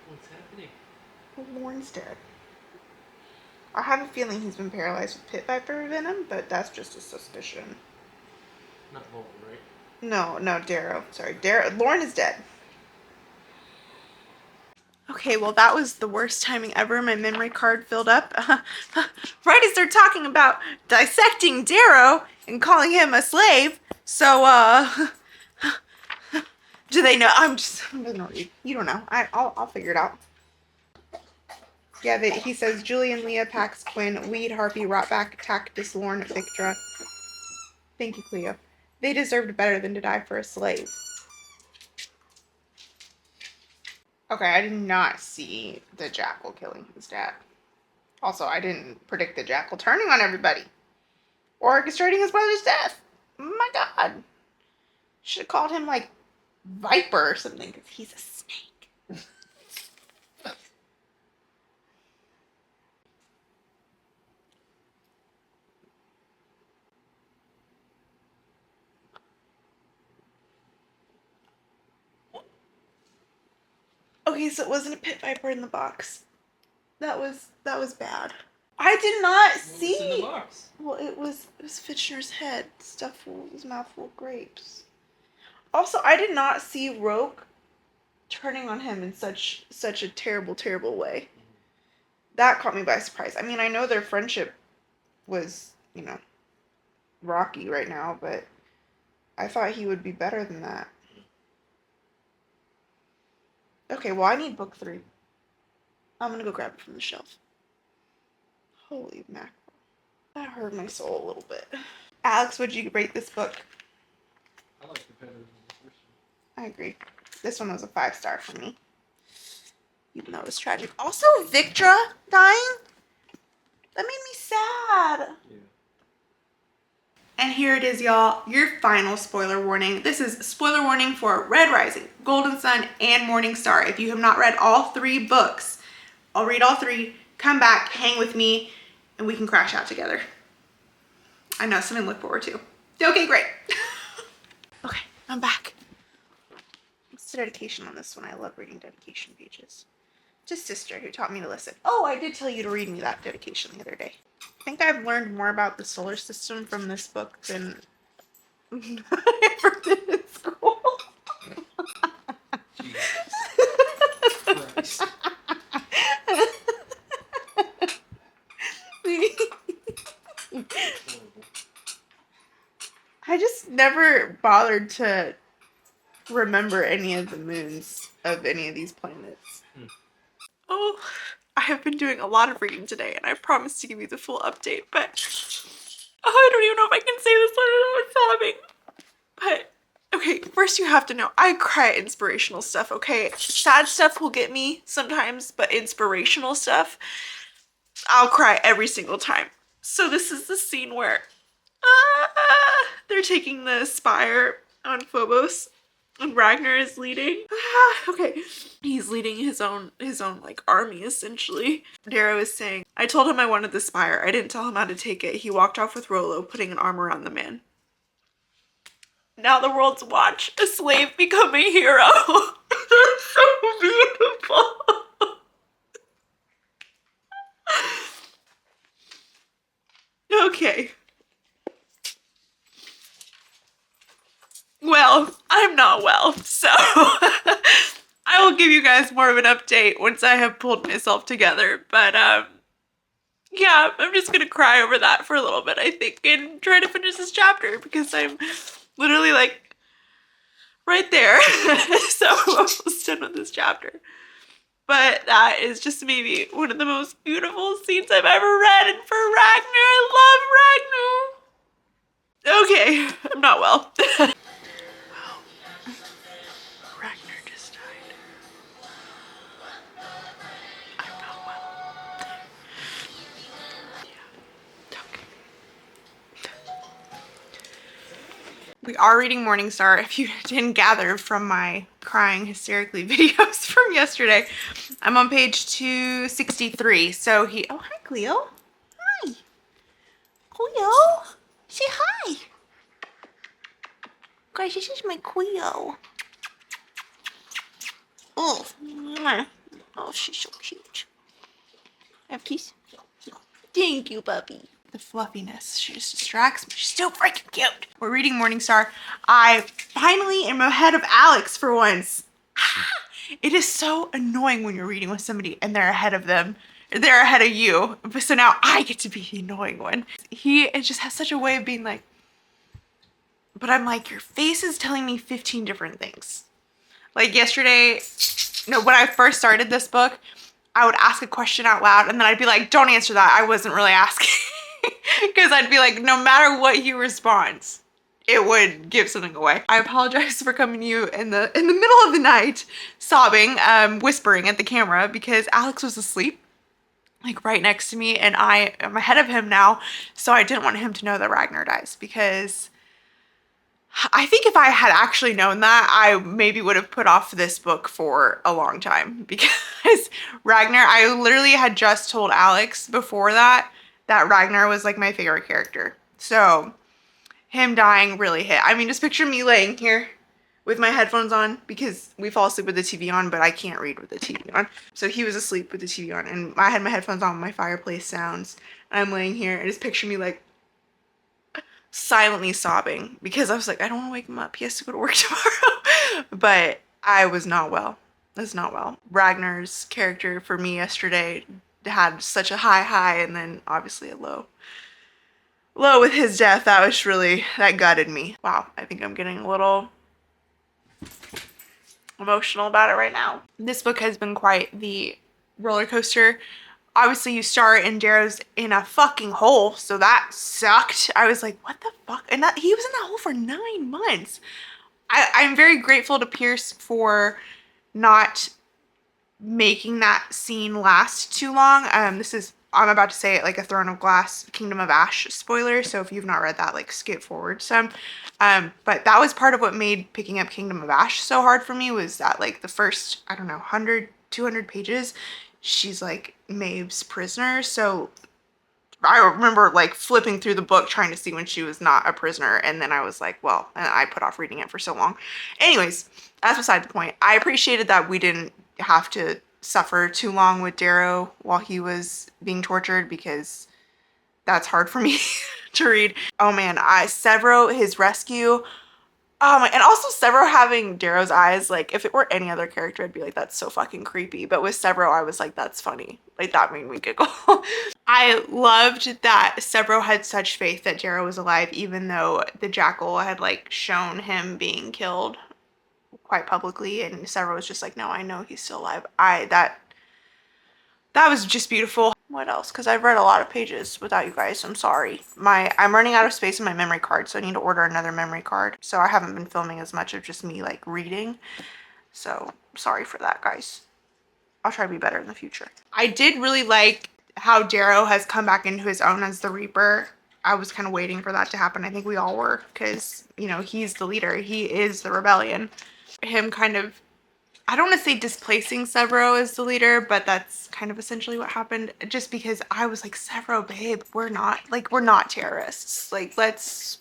What's happening? Lauren's dead. I have a feeling he's been paralyzed with pit viper venom, but that's just a suspicion. Not Lauren, right? No, Darrow. Sorry, Darrow. Lauren is dead. Okay, well, that was the worst timing ever. My memory card filled up. Right as they're talking about dissecting Darrow and calling him a slave. So, do they know? I'm gonna read. You don't know. I'll figure it out. Yeah, he says Julian, Leah, Pax, Quinn, Weed, Harpy, Rotback, Tactus, Lorne, Victra. Thank you, Cleo. They deserved better than to die for a slave. Okay, I did not see the jackal killing his dad. Also, I didn't predict the jackal turning on everybody. Or orchestrating his brother's death. My god. Should have called him, like, Viper or something, because he's a snake. Okay, so it wasn't a pit viper in the box. That was bad. I did not see. What's in the box? Well, it was Fitchner's head stuffed full, his mouth full of grapes. Also, I did not see Roke turning on him in such a terrible way. That caught me by surprise. I mean, I know their friendship was, rocky right now, but I thought he would be better than that. Okay, well, I need book 3. I'm gonna go grab it from the shelf. Holy mackerel. That hurt my soul a little bit. Alex, would you rate this book? I like it better than the first I agree. This one was a 5-star for me. Even though it was tragic. Also, Victra dying? That made me sad. one. Yeah. And here it is, y'all. Your final spoiler warning. This is spoiler warning for Red Rising, Golden Sun, and Morning Star. If you have not read all 3 books, I'll read all 3. Come back, hang with me, and we can crash out together. I know, something to look forward to. Okay, great. Okay, I'm back. What's the dedication on this one? I love reading dedication pages. Just sister who taught me to listen. Oh, I did tell you to read me that dedication the other day. I think I've learned more about the solar system from this book than I ever did in school. Jesus Christ. Horrible. I just never bothered to remember any of the moons of any of these planets. Oh, I have been doing a lot of reading today, and I promised to give you the full update, but I don't even know if I can say this without sobbing. But okay, first you have to know, I cry at inspirational stuff, okay? Sad stuff will get me sometimes, but inspirational stuff, I'll cry every single time. So this is the scene where they're taking the spire on Phobos and Ragnar is leading. Okay. He's leading his own like army essentially. Darrow is saying, I told him I wanted the spire. I didn't tell him how to take it. He walked off with Rollo, putting an arm around the man. Now the world's watch a slave become a hero. That's so beautiful. Okay. Well, I'm not well, so I will give you guys more of an update once I have pulled myself together. But yeah, I'm just gonna cry over that for a little bit, I think, and try to finish this chapter because I'm literally like right there. So I'm almost done with this chapter. But that is just maybe one of the most beautiful scenes I've ever read, and for Ragnar, I love Ragnar. Okay, I'm not well. Ragnar just died. I'm not well. Yeah. Okay. We are reading Morningstar. If you didn't gather from my crying hysterically videos from yesterday, I'm on page 263. So oh, hi, Cleo. Hi. Cleo. Say hi. Guys, this is my Cleo. Oh, mwah. Oh, she's so cute. Have a kiss? Thank you, puppy. The fluffiness, she just distracts me. She's so freaking cute. We're reading Morningstar. I finally am ahead of Alex for once. It is so annoying when you're reading with somebody and they're ahead of them. They're ahead of you. So now I get to be the annoying one. It just has such a way of being like, but I'm like, your face is telling me 15 different things. Like yesterday, no, when I first started this book, I would ask a question out loud and then I'd be like, don't answer that. I wasn't really asking. Because I'd be like, no matter what he responds, it would give something away. I apologize for coming to you in the middle of the night, sobbing, whispering at the camera because Alex was asleep, like right next to me, and I am ahead of him now, so I didn't want him to know that Ragnar dies because I think if I had actually known that, I maybe would have put off this book for a long time because Ragnar, I literally had just told Alex before that Ragnar was like my favorite character. So him dying really hit. I mean, just picture me laying here with my headphones on because we fall asleep with the TV on, but I can't read with the TV on. So he was asleep with the TV on and I had my headphones on, my fireplace sounds. And I'm laying here and just picture me like silently sobbing because I was like, I don't want to wake him up. He has to go to work tomorrow. But I was not well. I was not well. Ragnar's character for me yesterday had such a high and then obviously a low with his death. That gutted me. Wow, I think I'm getting a little emotional about it right now. This book has been quite the roller coaster. Obviously, you start and Darrow's in a fucking hole, so that sucked. I was like, what the fuck? And that he was in that hole for 9 months. I'm very grateful to Pierce for not making that scene last too long. I'm about to say it like a Throne of Glass, Kingdom of Ash spoiler, so if you've not read that, like skip forward some. But that was part of what made picking up Kingdom of Ash so hard for me, was that like the first, I don't know, 100, 200 pages, she's like Maeve's prisoner. So I remember like flipping through the book trying to see when she was not a prisoner, and then I was like, well, and I put off reading it for so long. Anyways, that's beside the point. I appreciated that we didn't have to suffer too long with Darrow while he was being tortured, because that's hard for me to read. Oh man, Severo, his rescue. Oh my, and also Severo having Darrow's eyes, like if it were any other character, I'd be like, that's so fucking creepy. But with Severo, I was like, that's funny. Like that made me giggle. I loved that Severo had such faith that Darrow was alive, even though the jackal had like shown him being killed quite publicly, and Severo was just like, no, I know he's still alive. That was just beautiful. What else? Because I've read a lot of pages without you guys. I'm sorry. I'm running out of space in my memory card, so I need to order another memory card. So I haven't been filming as much of just me like reading. So sorry for that, guys. I'll try to be better in the future. I did really like how Darrow has come back into his own as the Reaper. I was kind of waiting for that to happen. I think we all were, because, you know, he's the leader. He is the rebellion. Him kind of, I don't want to say displacing Severo as the leader, but that's kind of essentially what happened. Just because I was like, Severo, babe, we're not terrorists. Like, let's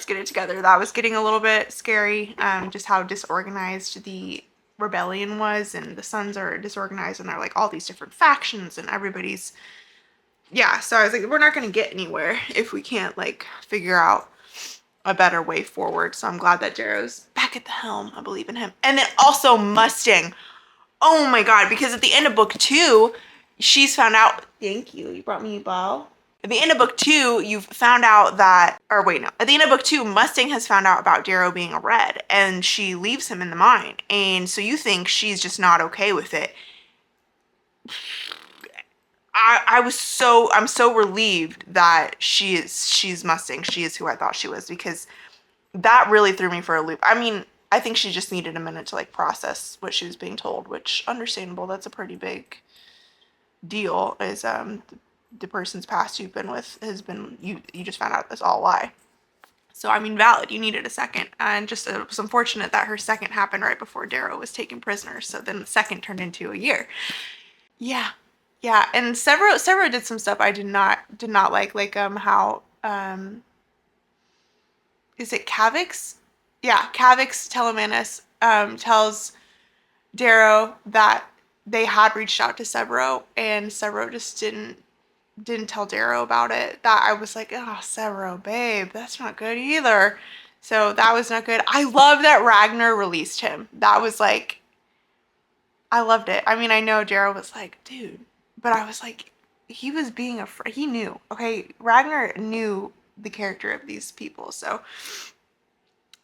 get it together. That was getting a little bit scary. Just how disorganized the rebellion was, and the Sons are disorganized, and they're like all these different factions, and everybody's, yeah. So I was like, we're not going to get anywhere if we can't like figure out a better way forward. So I'm glad that Darrow's back at the helm. I believe in him. And then also Mustang. Oh my god, because at the end of book 2, she's found out. Thank you. You brought me a bow. At the end of book 2, you've found out that, or wait, no. At the end of book 2, Mustang has found out about Darrow being a red, and she leaves him in the mine. And so you think she's just not okay with it. I'm so relieved that she's Mustang. She is who I thought she was, because that really threw me for a loop. I mean, I think she just needed a minute to like process what she was being told, which understandable. That's a pretty big deal. Is the person's past you've been with has been, you just found out this all a lie. So I mean, valid. You needed a second, and just it was unfortunate that her second happened right before Darrow was taken prisoner. So then the second turned into a year. Yeah, yeah. And Severo did some stuff I did not like how is it Cavix? Yeah, Cavix Telemanus tells Darrow that they had reached out to Severo, and Severo just didn't tell Darrow about it. That I was like, oh, Severo, babe, that's not good either. So that was not good. I love that Ragnar released him. That was like, I loved it. I mean, I know Darrow was like, dude, but I was like, he was being afraid. He knew. Okay, Ragnar knew the character of these people. So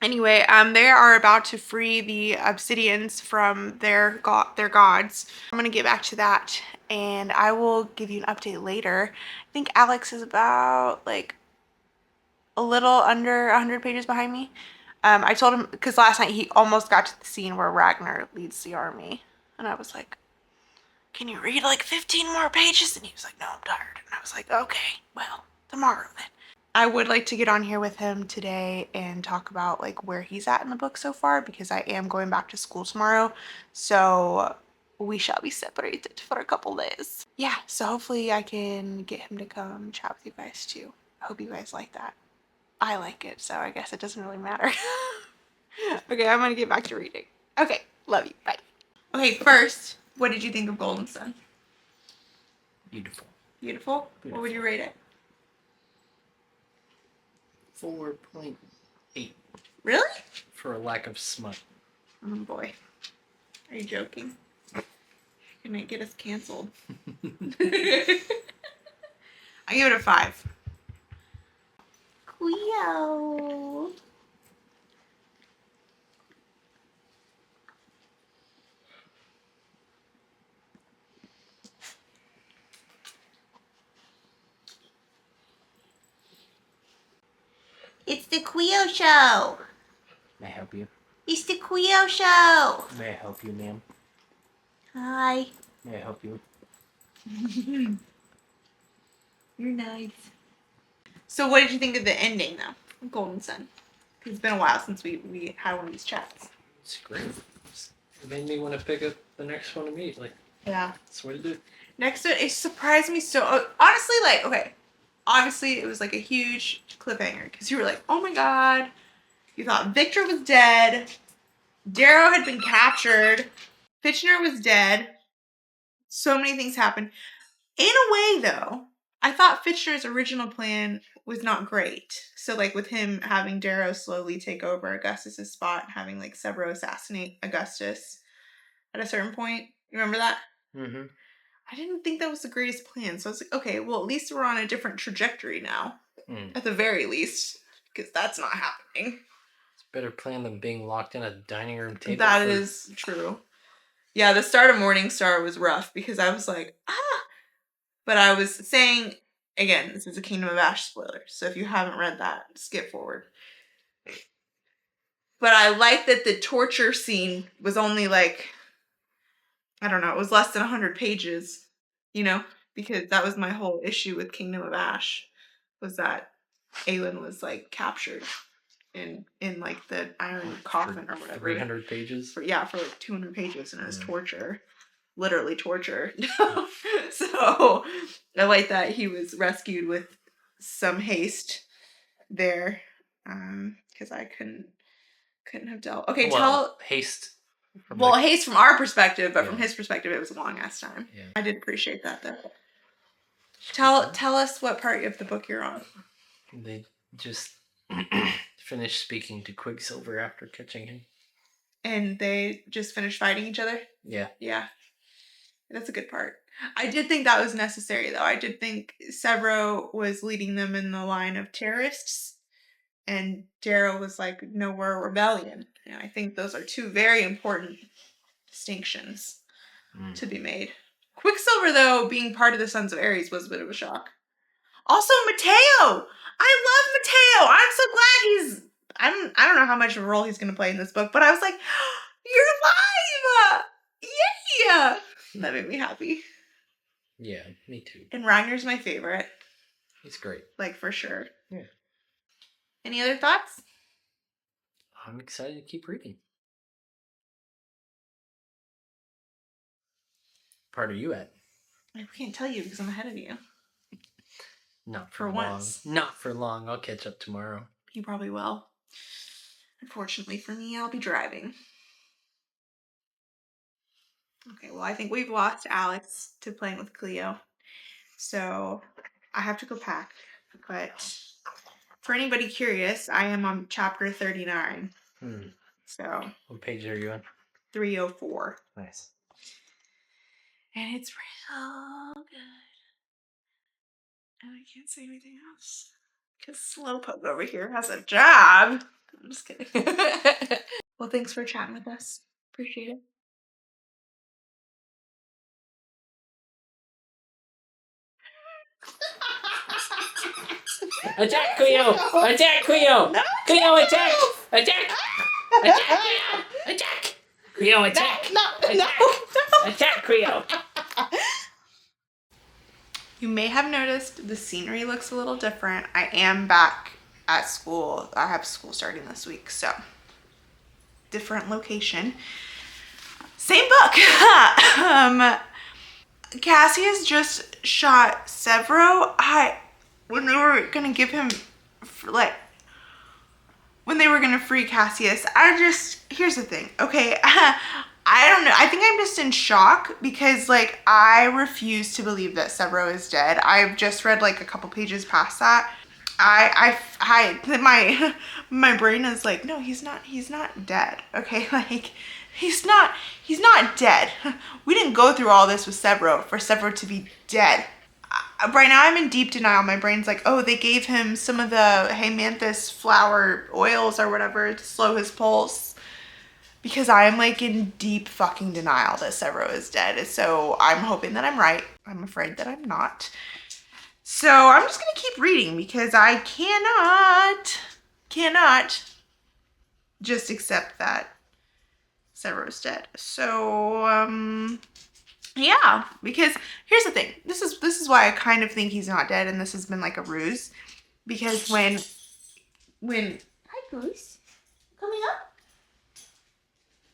anyway, they are about to free the Obsidians from their gods. I'm gonna get back to that, and I will give you an update later. I think Alex is about like a little under 100 pages behind me. I told him, because last night he almost got to the scene where Ragnar leads the army, and I was like, can you read like 15 more pages? And he was like, no, I'm tired. And I was like, okay, well, tomorrow then. I would like to get on here with him today and talk about like where he's at in the book so far, because I am going back to school tomorrow. So we shall be separated for a couple days. Yeah, so hopefully I can get him to come chat with you guys too. I hope you guys like that. I like it, so I guess it doesn't really matter. Okay, I'm gonna get back to reading. Okay, love you. Bye. Okay, first, what did you think of Golden Sun? Beautiful. Beautiful? What would you rate it? 4.8 Really? for a lack of smut. Oh boy. Are you joking? You're gonna get us canceled. I give it a 5. Cleo. the Quio show. May I help you? It's the Quio show. May I help you, ma'am? Hi. May I help you? You're nice. So what did you think of the ending, though? Golden Sun. It's been a while since we had one of these chats. It's great. It made me want to pick up the next one immediately. Yeah. That's what it did. Next one, it surprised me so. Honestly, like, okay. Obviously, it was like a huge cliffhanger because you were like, oh my god. You thought Victor was dead. Darrow had been captured. Fitchner was dead. So many things happened. In a way, though, I thought Fitchner's original plan was not great. So, like, with him having Darrow slowly take over Augustus's spot, having, like, Severo assassinate Augustus at a certain point. You remember that? Mm-hmm. I didn't think that was the greatest plan. So I was like, okay, well, at least we're on a different trajectory now. At the very least. Because that's not happening. It's a better plan than being locked in a dining room table. That is true. Yeah, the start of Morningstar was rough because I was like, ah! But I was saying, again, this is a Kingdom of Ash spoiler. So if you haven't read that, skip forward. But I like that the torture scene was only like, I don't know, it was less than 100 pages, you know? Because that was my whole issue with Kingdom of Ash, was that Aelin was, like, captured in like, the iron coffin or whatever. 300 pages? For like 200 pages, and it was torture. Literally torture. So, I like that he was rescued with some haste there, because I couldn't have dealt. Okay, haste. Haste from our perspective, but from his perspective, it was a long ass time. Yeah. I did appreciate that though. Tell us what part of the book you're on. They just finished speaking to Quicksilver after catching him. And they just finished fighting each other? Yeah. Yeah. That's a good part. I did think that was necessary though. I did think Severo was leading them in the line of terrorists, and Darrow was like, no, we're a rebellion. And I think those are two very important distinctions to be made. Quicksilver, though, being part of the Sons of Ares was a bit of a shock. Also, Mateo! I love Mateo! I'm so glad I don't know how much of a role he's going to play in this book, but I was like, you're alive! Yeah! That made me happy. Yeah, me too. And Reiner's my favorite. He's great. Like, for sure. Yeah. Any other thoughts? I'm excited to keep reading. Part are you at? I can't tell you because I'm ahead of you. Not for long. once. Not for long. I'll catch up tomorrow. You probably will. Unfortunately for me, I'll be driving. Okay, well, I think we've lost Alex to playing with Cleo. So I have to go pack. But for anybody curious, I am on chapter 39. So. What page are you on? 304. Nice. And it's real good. And I can't say anything else. Because Slowpoke over here has a job. I'm just kidding. Well, thanks for chatting with us. Appreciate it. Attack, Cleo! Attack, Cleo! No, Cleo, attack! Attack! Attack, Cleo! Attack! Cleo, attack! Attack, Cleo! You may have noticed the scenery looks a little different. I am back at school. I have school starting this week, so different location. Same book. Cassius just shot Severo. When they were gonna give him, when they were gonna free Cassius, here's the thing, okay? I don't know. I think I'm just in shock because, like, I refuse to believe that Severo is dead. I've just read, like, a couple pages past that. My brain is like, no, he's not dead, okay? Like, he's not dead. We didn't go through all this with Severo for Severo to be dead. Right now I'm in deep denial. My brain's like, oh, they gave him some of the Heymanthus flower oils or whatever to slow his pulse. Because I am, like, in deep fucking denial that Severo is dead. So I'm hoping that I'm right. I'm afraid that I'm not. So I'm just gonna keep reading because I cannot cannot just accept that Severo's dead. So, yeah, because here's the thing. This is why I kind of think he's not dead, and this has been like a ruse. Because when hi Goose, coming up,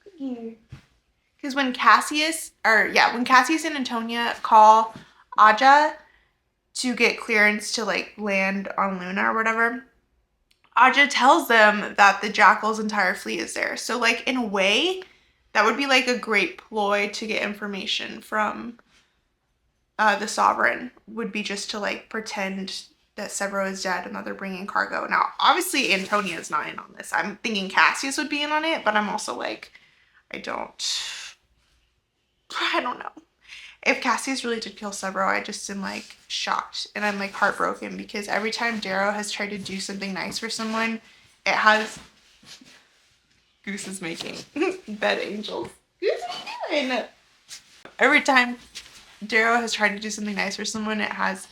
good here. Because when Cassius and Antonia call Aja to get clearance to like land on Luna or whatever, Aja tells them that the Jackal's entire fleet is there. So like in a way, that would be like a great ploy to get information from the Sovereign, would be just to like pretend that Severo is dead and that they're bringing cargo. Now, obviously Antonia is not in on this. I'm thinking Cassius would be in on it, but I'm also like, I don't know. If Cassius really did kill Severo, I just am like shocked and I'm like heartbroken because every time Darrow has tried to do something nice for someone, it has. Goose is making bed angels. Goose, what are you doing? Every time Darrow has tried to do something nice for someone, it has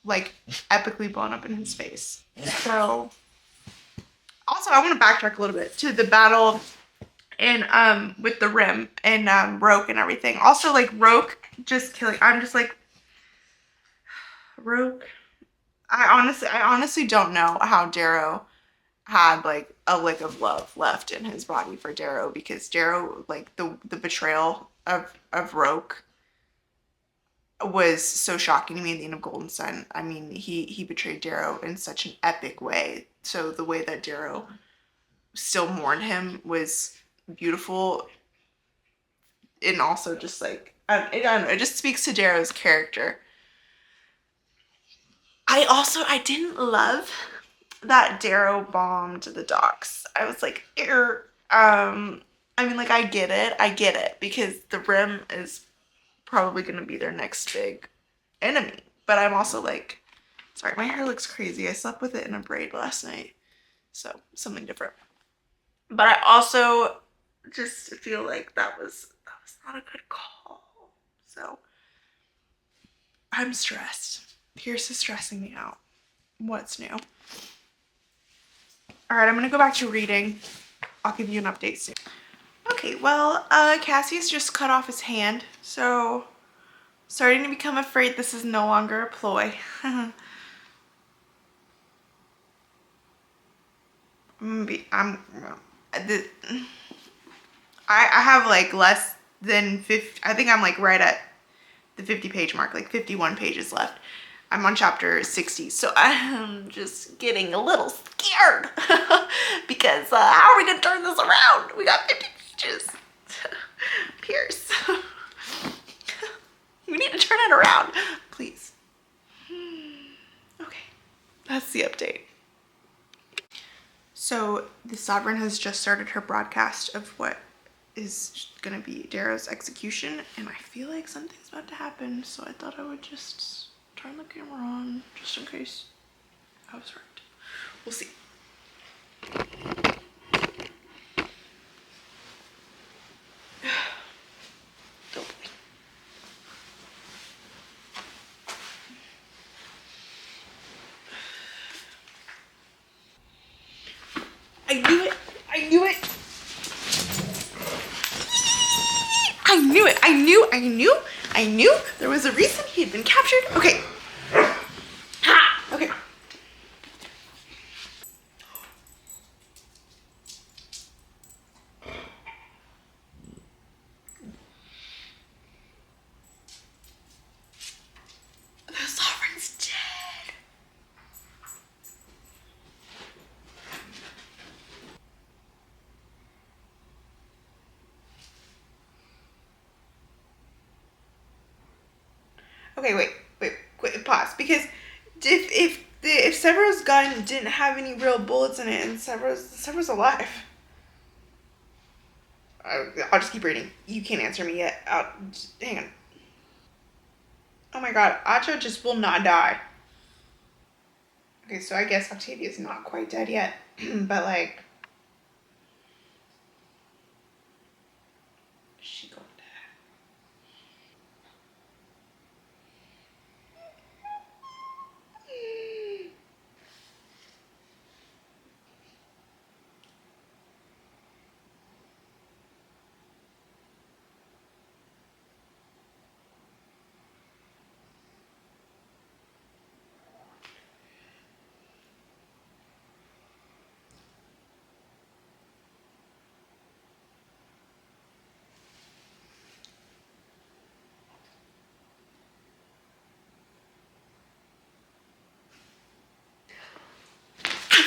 like epically blown up in his face. So, also I want to backtrack a little bit to the battle in with the Rim and Roke and everything. Also, like Roke just killing. I'm just like Roke. I honestly don't know how Darrow had like a lick of love left in his body for Darrow, because Darrow, like the betrayal of Roke was so shocking to me at the end of Golden Sun. I mean, he betrayed Darrow in such an epic way. So the way that Darrow still mourned him was beautiful, and also just like I don't know, it just speaks to Darrow's character. I didn't love that Darrow bombed the docks. I was like, I mean, like I get it because the Rim is probably gonna be their next big enemy. But I'm also like, sorry, my hair looks crazy. I slept with it in a braid last night, so something different. But I also just feel like that was not a good call. So I'm stressed. Pierce is stressing me out. What's new? All right, I'm gonna go back to reading. I'll give you an update soon. Okay, well, Cassius just cut off his hand, so starting to become afraid this is no longer a ploy. I have like less than 50. I think I'm like right at the 50-page mark, like 51 pages left. I'm on chapter 60, so I'm just getting a little scared because how are we gonna turn this around? We got 50 pages. Pierce, we need to turn it around, please. Okay, that's the update. So the Sovereign has just started her broadcast of what is gonna be Darrow's execution, and I feel like something's about to happen, so I thought I would just turn the camera on just in case I was right. We'll see. Don't worry. I knew it! I knew it! I knew there was a reason he had been captured. Okay. Ha! Okay. The Sovereign's dead. Okay, wait, pause. Because if Severo's gun didn't have any real bullets in it, and Severo's alive. I'll just keep reading. You can't answer me yet. Hang on. Oh my god, Acho just will not die. Okay, so I guess Octavia's not quite dead yet, but like, she gonna die.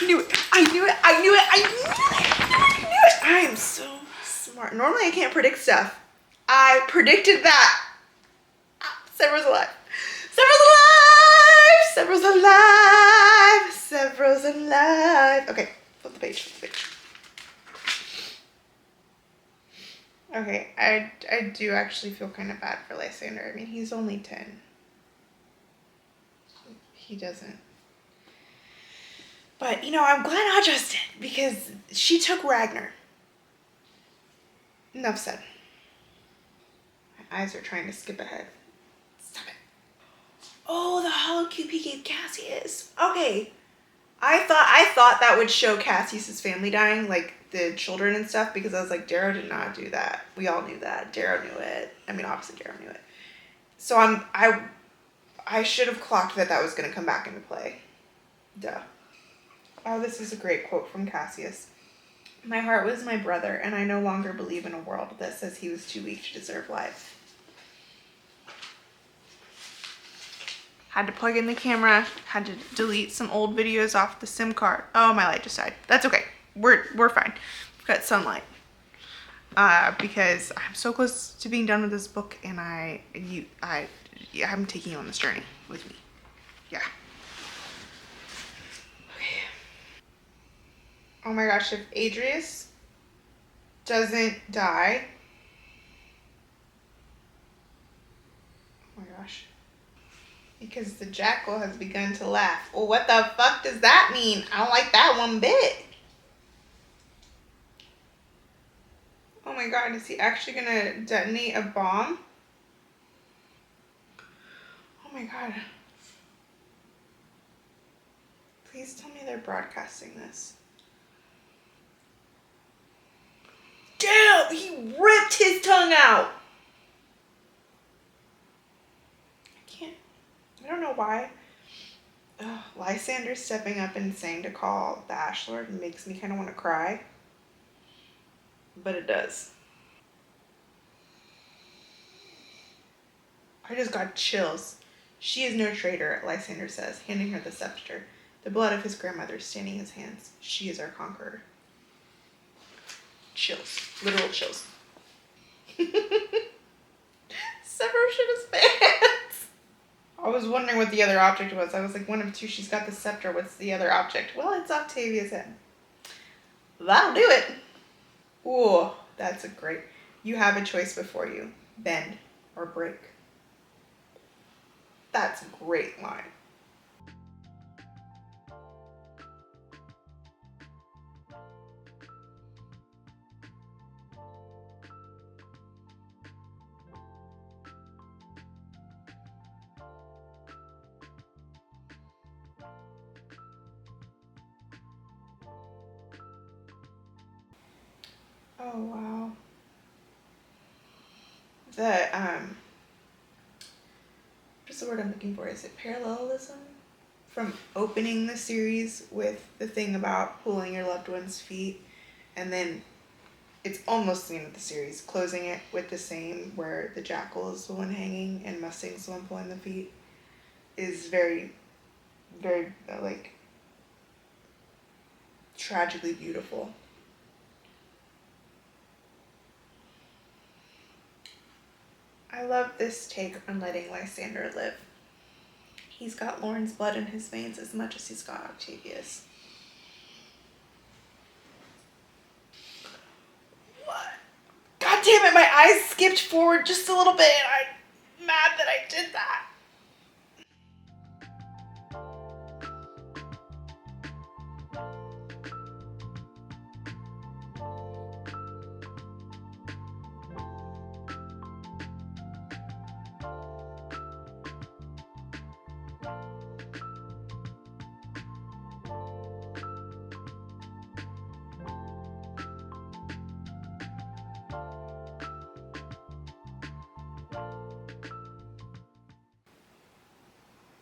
knew it. I knew it. I knew it. I knew it. I knew it. I am so smart. Normally I can't predict stuff. I predicted that. Severo's alive. Severo's alive. Severo's alive. Severo's alive. Okay, flip the page. Flip the page. Okay, I do actually feel kind of bad for Lysander. I mean, he's only 10. He doesn't. But, you know, I'm glad Audra did because she took Ragnar. Enough said. My eyes are trying to skip ahead. Stop it. Oh, the hollow cube he gave Cassius. Okay. I thought that would show Cassius's family dying, like the children and stuff, because I was like, Darrow did not do that. We all knew that. Darrow knew it. I mean, obviously Darrow knew it. So I should have clocked that was going to come back into play. Duh. Oh, this is a great quote from Cassius. My heart was my brother, and I no longer believe in a world that says he was too weak to deserve life. Had to plug in the camera, had to delete some old videos off the SIM card. Oh, my light just died. That's okay. We're fine. We've got sunlight. Because I'm so close to being done with this book, and I'm taking you on this journey with me. Yeah. Okay. Oh my gosh, if Adrius doesn't die. Oh my gosh. Because the jackal has begun to laugh. Well, what the fuck does that mean? I don't like that one bit. Oh my god, is he actually gonna detonate a bomb? Oh my god. Please tell me they're broadcasting this. Damn, he ripped his tongue out. I don't know why. Lysander stepping up and saying to call the Ash Lord makes me kind of want to cry. But it does. I just got chills. She is no traitor, Lysander says, handing her the scepter. The blood of his grandmother staining his hands. She is our conqueror. Chills. Literal chills. Severo shit his pants. I was wondering what the other object was. I was like, one of two, she's got the scepter. What's the other object? Well, it's Octavia's head. That'll do it. Ooh, that's a great... You have a choice before you. Bend or break. That's a great line. Oh, wow. What's the word I'm looking for? Is it parallelism? From opening the series with the thing about pulling your loved one's feet, and then it's almost the end of the series, closing it with the same where the jackal is the one hanging and Mustang's the one pulling the feet, is very, very, like, tragically beautiful. I love this take on letting Lysander live. He's got Lauren's blood in his veins as much as he's got Octavia's. What? God damn it, my eyes skipped forward just a little bit. I'm mad that I did that.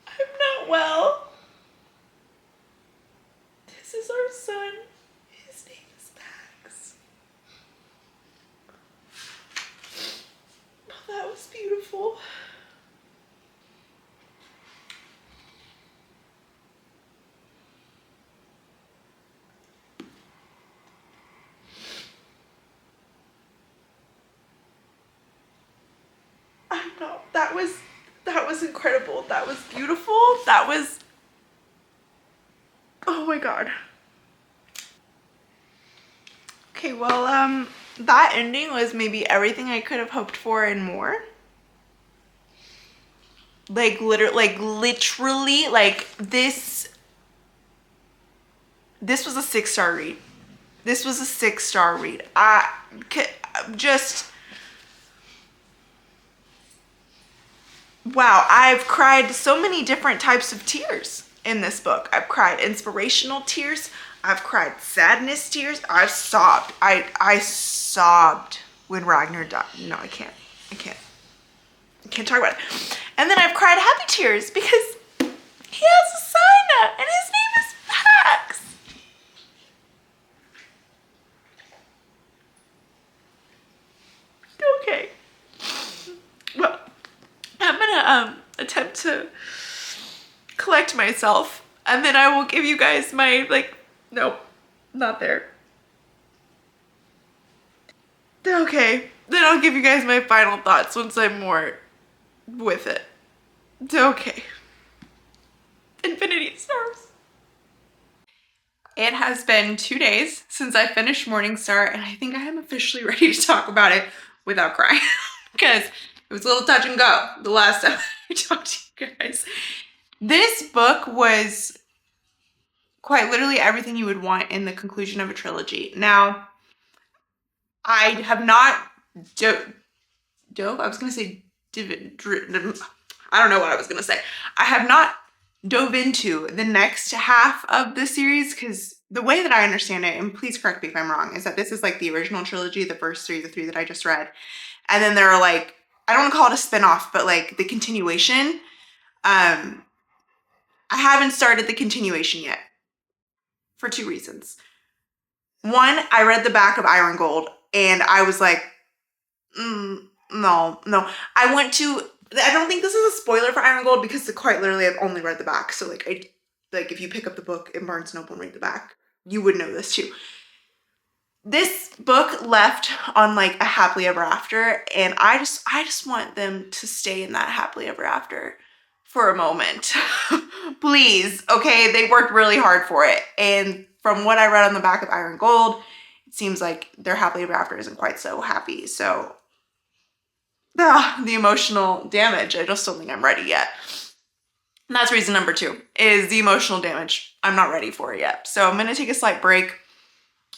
I'm not well. This is our son. His name is Max. Oh, that was beautiful. No, that was incredible. That was beautiful. That was, oh my God. Okay, well, that ending was maybe everything I could have hoped for and more. Like literally, like this was a 6-star read. This was a 6-star read. Just, wow, I've cried so many different types of tears in this book. I've cried inspirational tears. I've cried sadness tears. I've sobbed. I sobbed when Ragnar died. No, I can't. I can't talk about it. And then I've cried happy tears because he has a son now, and his name is Max. Okay. Well, I'm gonna attempt to collect myself, and then I will give you guys my, like, nope, not there. Okay, then I'll give you guys my final thoughts once I'm more with it. Okay. Infinity Stars. It has been 2 days since I finished Morningstar, and I think I am officially ready to talk about it without crying because it was a little touch and go the last time I talked to you guys. This book was quite literally everything you would want in the conclusion of a trilogy. Now, I have not dove. I was going to say, I don't know what I was going to say. I have not dove into the next half of the series because the way that I understand it, and please correct me if I'm wrong, is that this is like the original trilogy, the first three, the three that I just read. And then there are like, I don't want to call it a spin-off, but like the continuation. I haven't started the continuation yet for 2 reasons. One, I read the back of Iron Gold and I was like, no. I don't think this is a spoiler for Iron Gold because quite literally I've only read the back. So like if you pick up the book in Barnes & Noble and read the back, you would know this too. This book left on like a happily ever after, and I just want them to stay in that happily ever after for a moment. Please, okay? They worked really hard for it. And from what I read on the back of Iron Gold, it seems like their happily ever after isn't quite so happy. So the emotional damage, I just don't think I'm ready yet. And that's reason number 2 is the emotional damage. I'm not ready for it yet. So I'm going to take a slight break,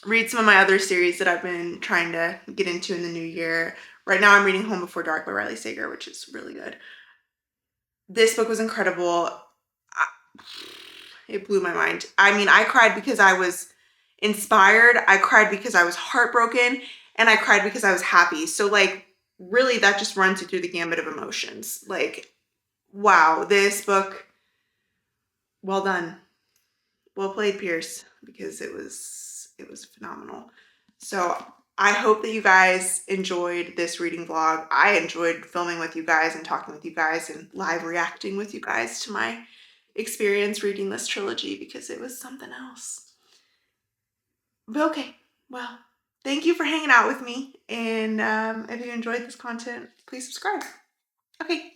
read some of my other series that I've been trying to get into in the new year. Right now I'm reading Home Before Dark by Riley Sager, which is really good. This book was incredible. It blew my mind. I mean, I cried because I was inspired. I cried because I was heartbroken, and I cried because I was happy. So like, really that just runs you through the gambit of emotions. Like, wow, this book, well done. Well played, Pierce, because it was phenomenal. So I hope that you guys enjoyed this reading vlog. I enjoyed filming with you guys and talking with you guys and live reacting with you guys to my experience reading this trilogy because it was something else. But okay, well, thank you for hanging out with me. And if you enjoyed this content, please subscribe. Okay,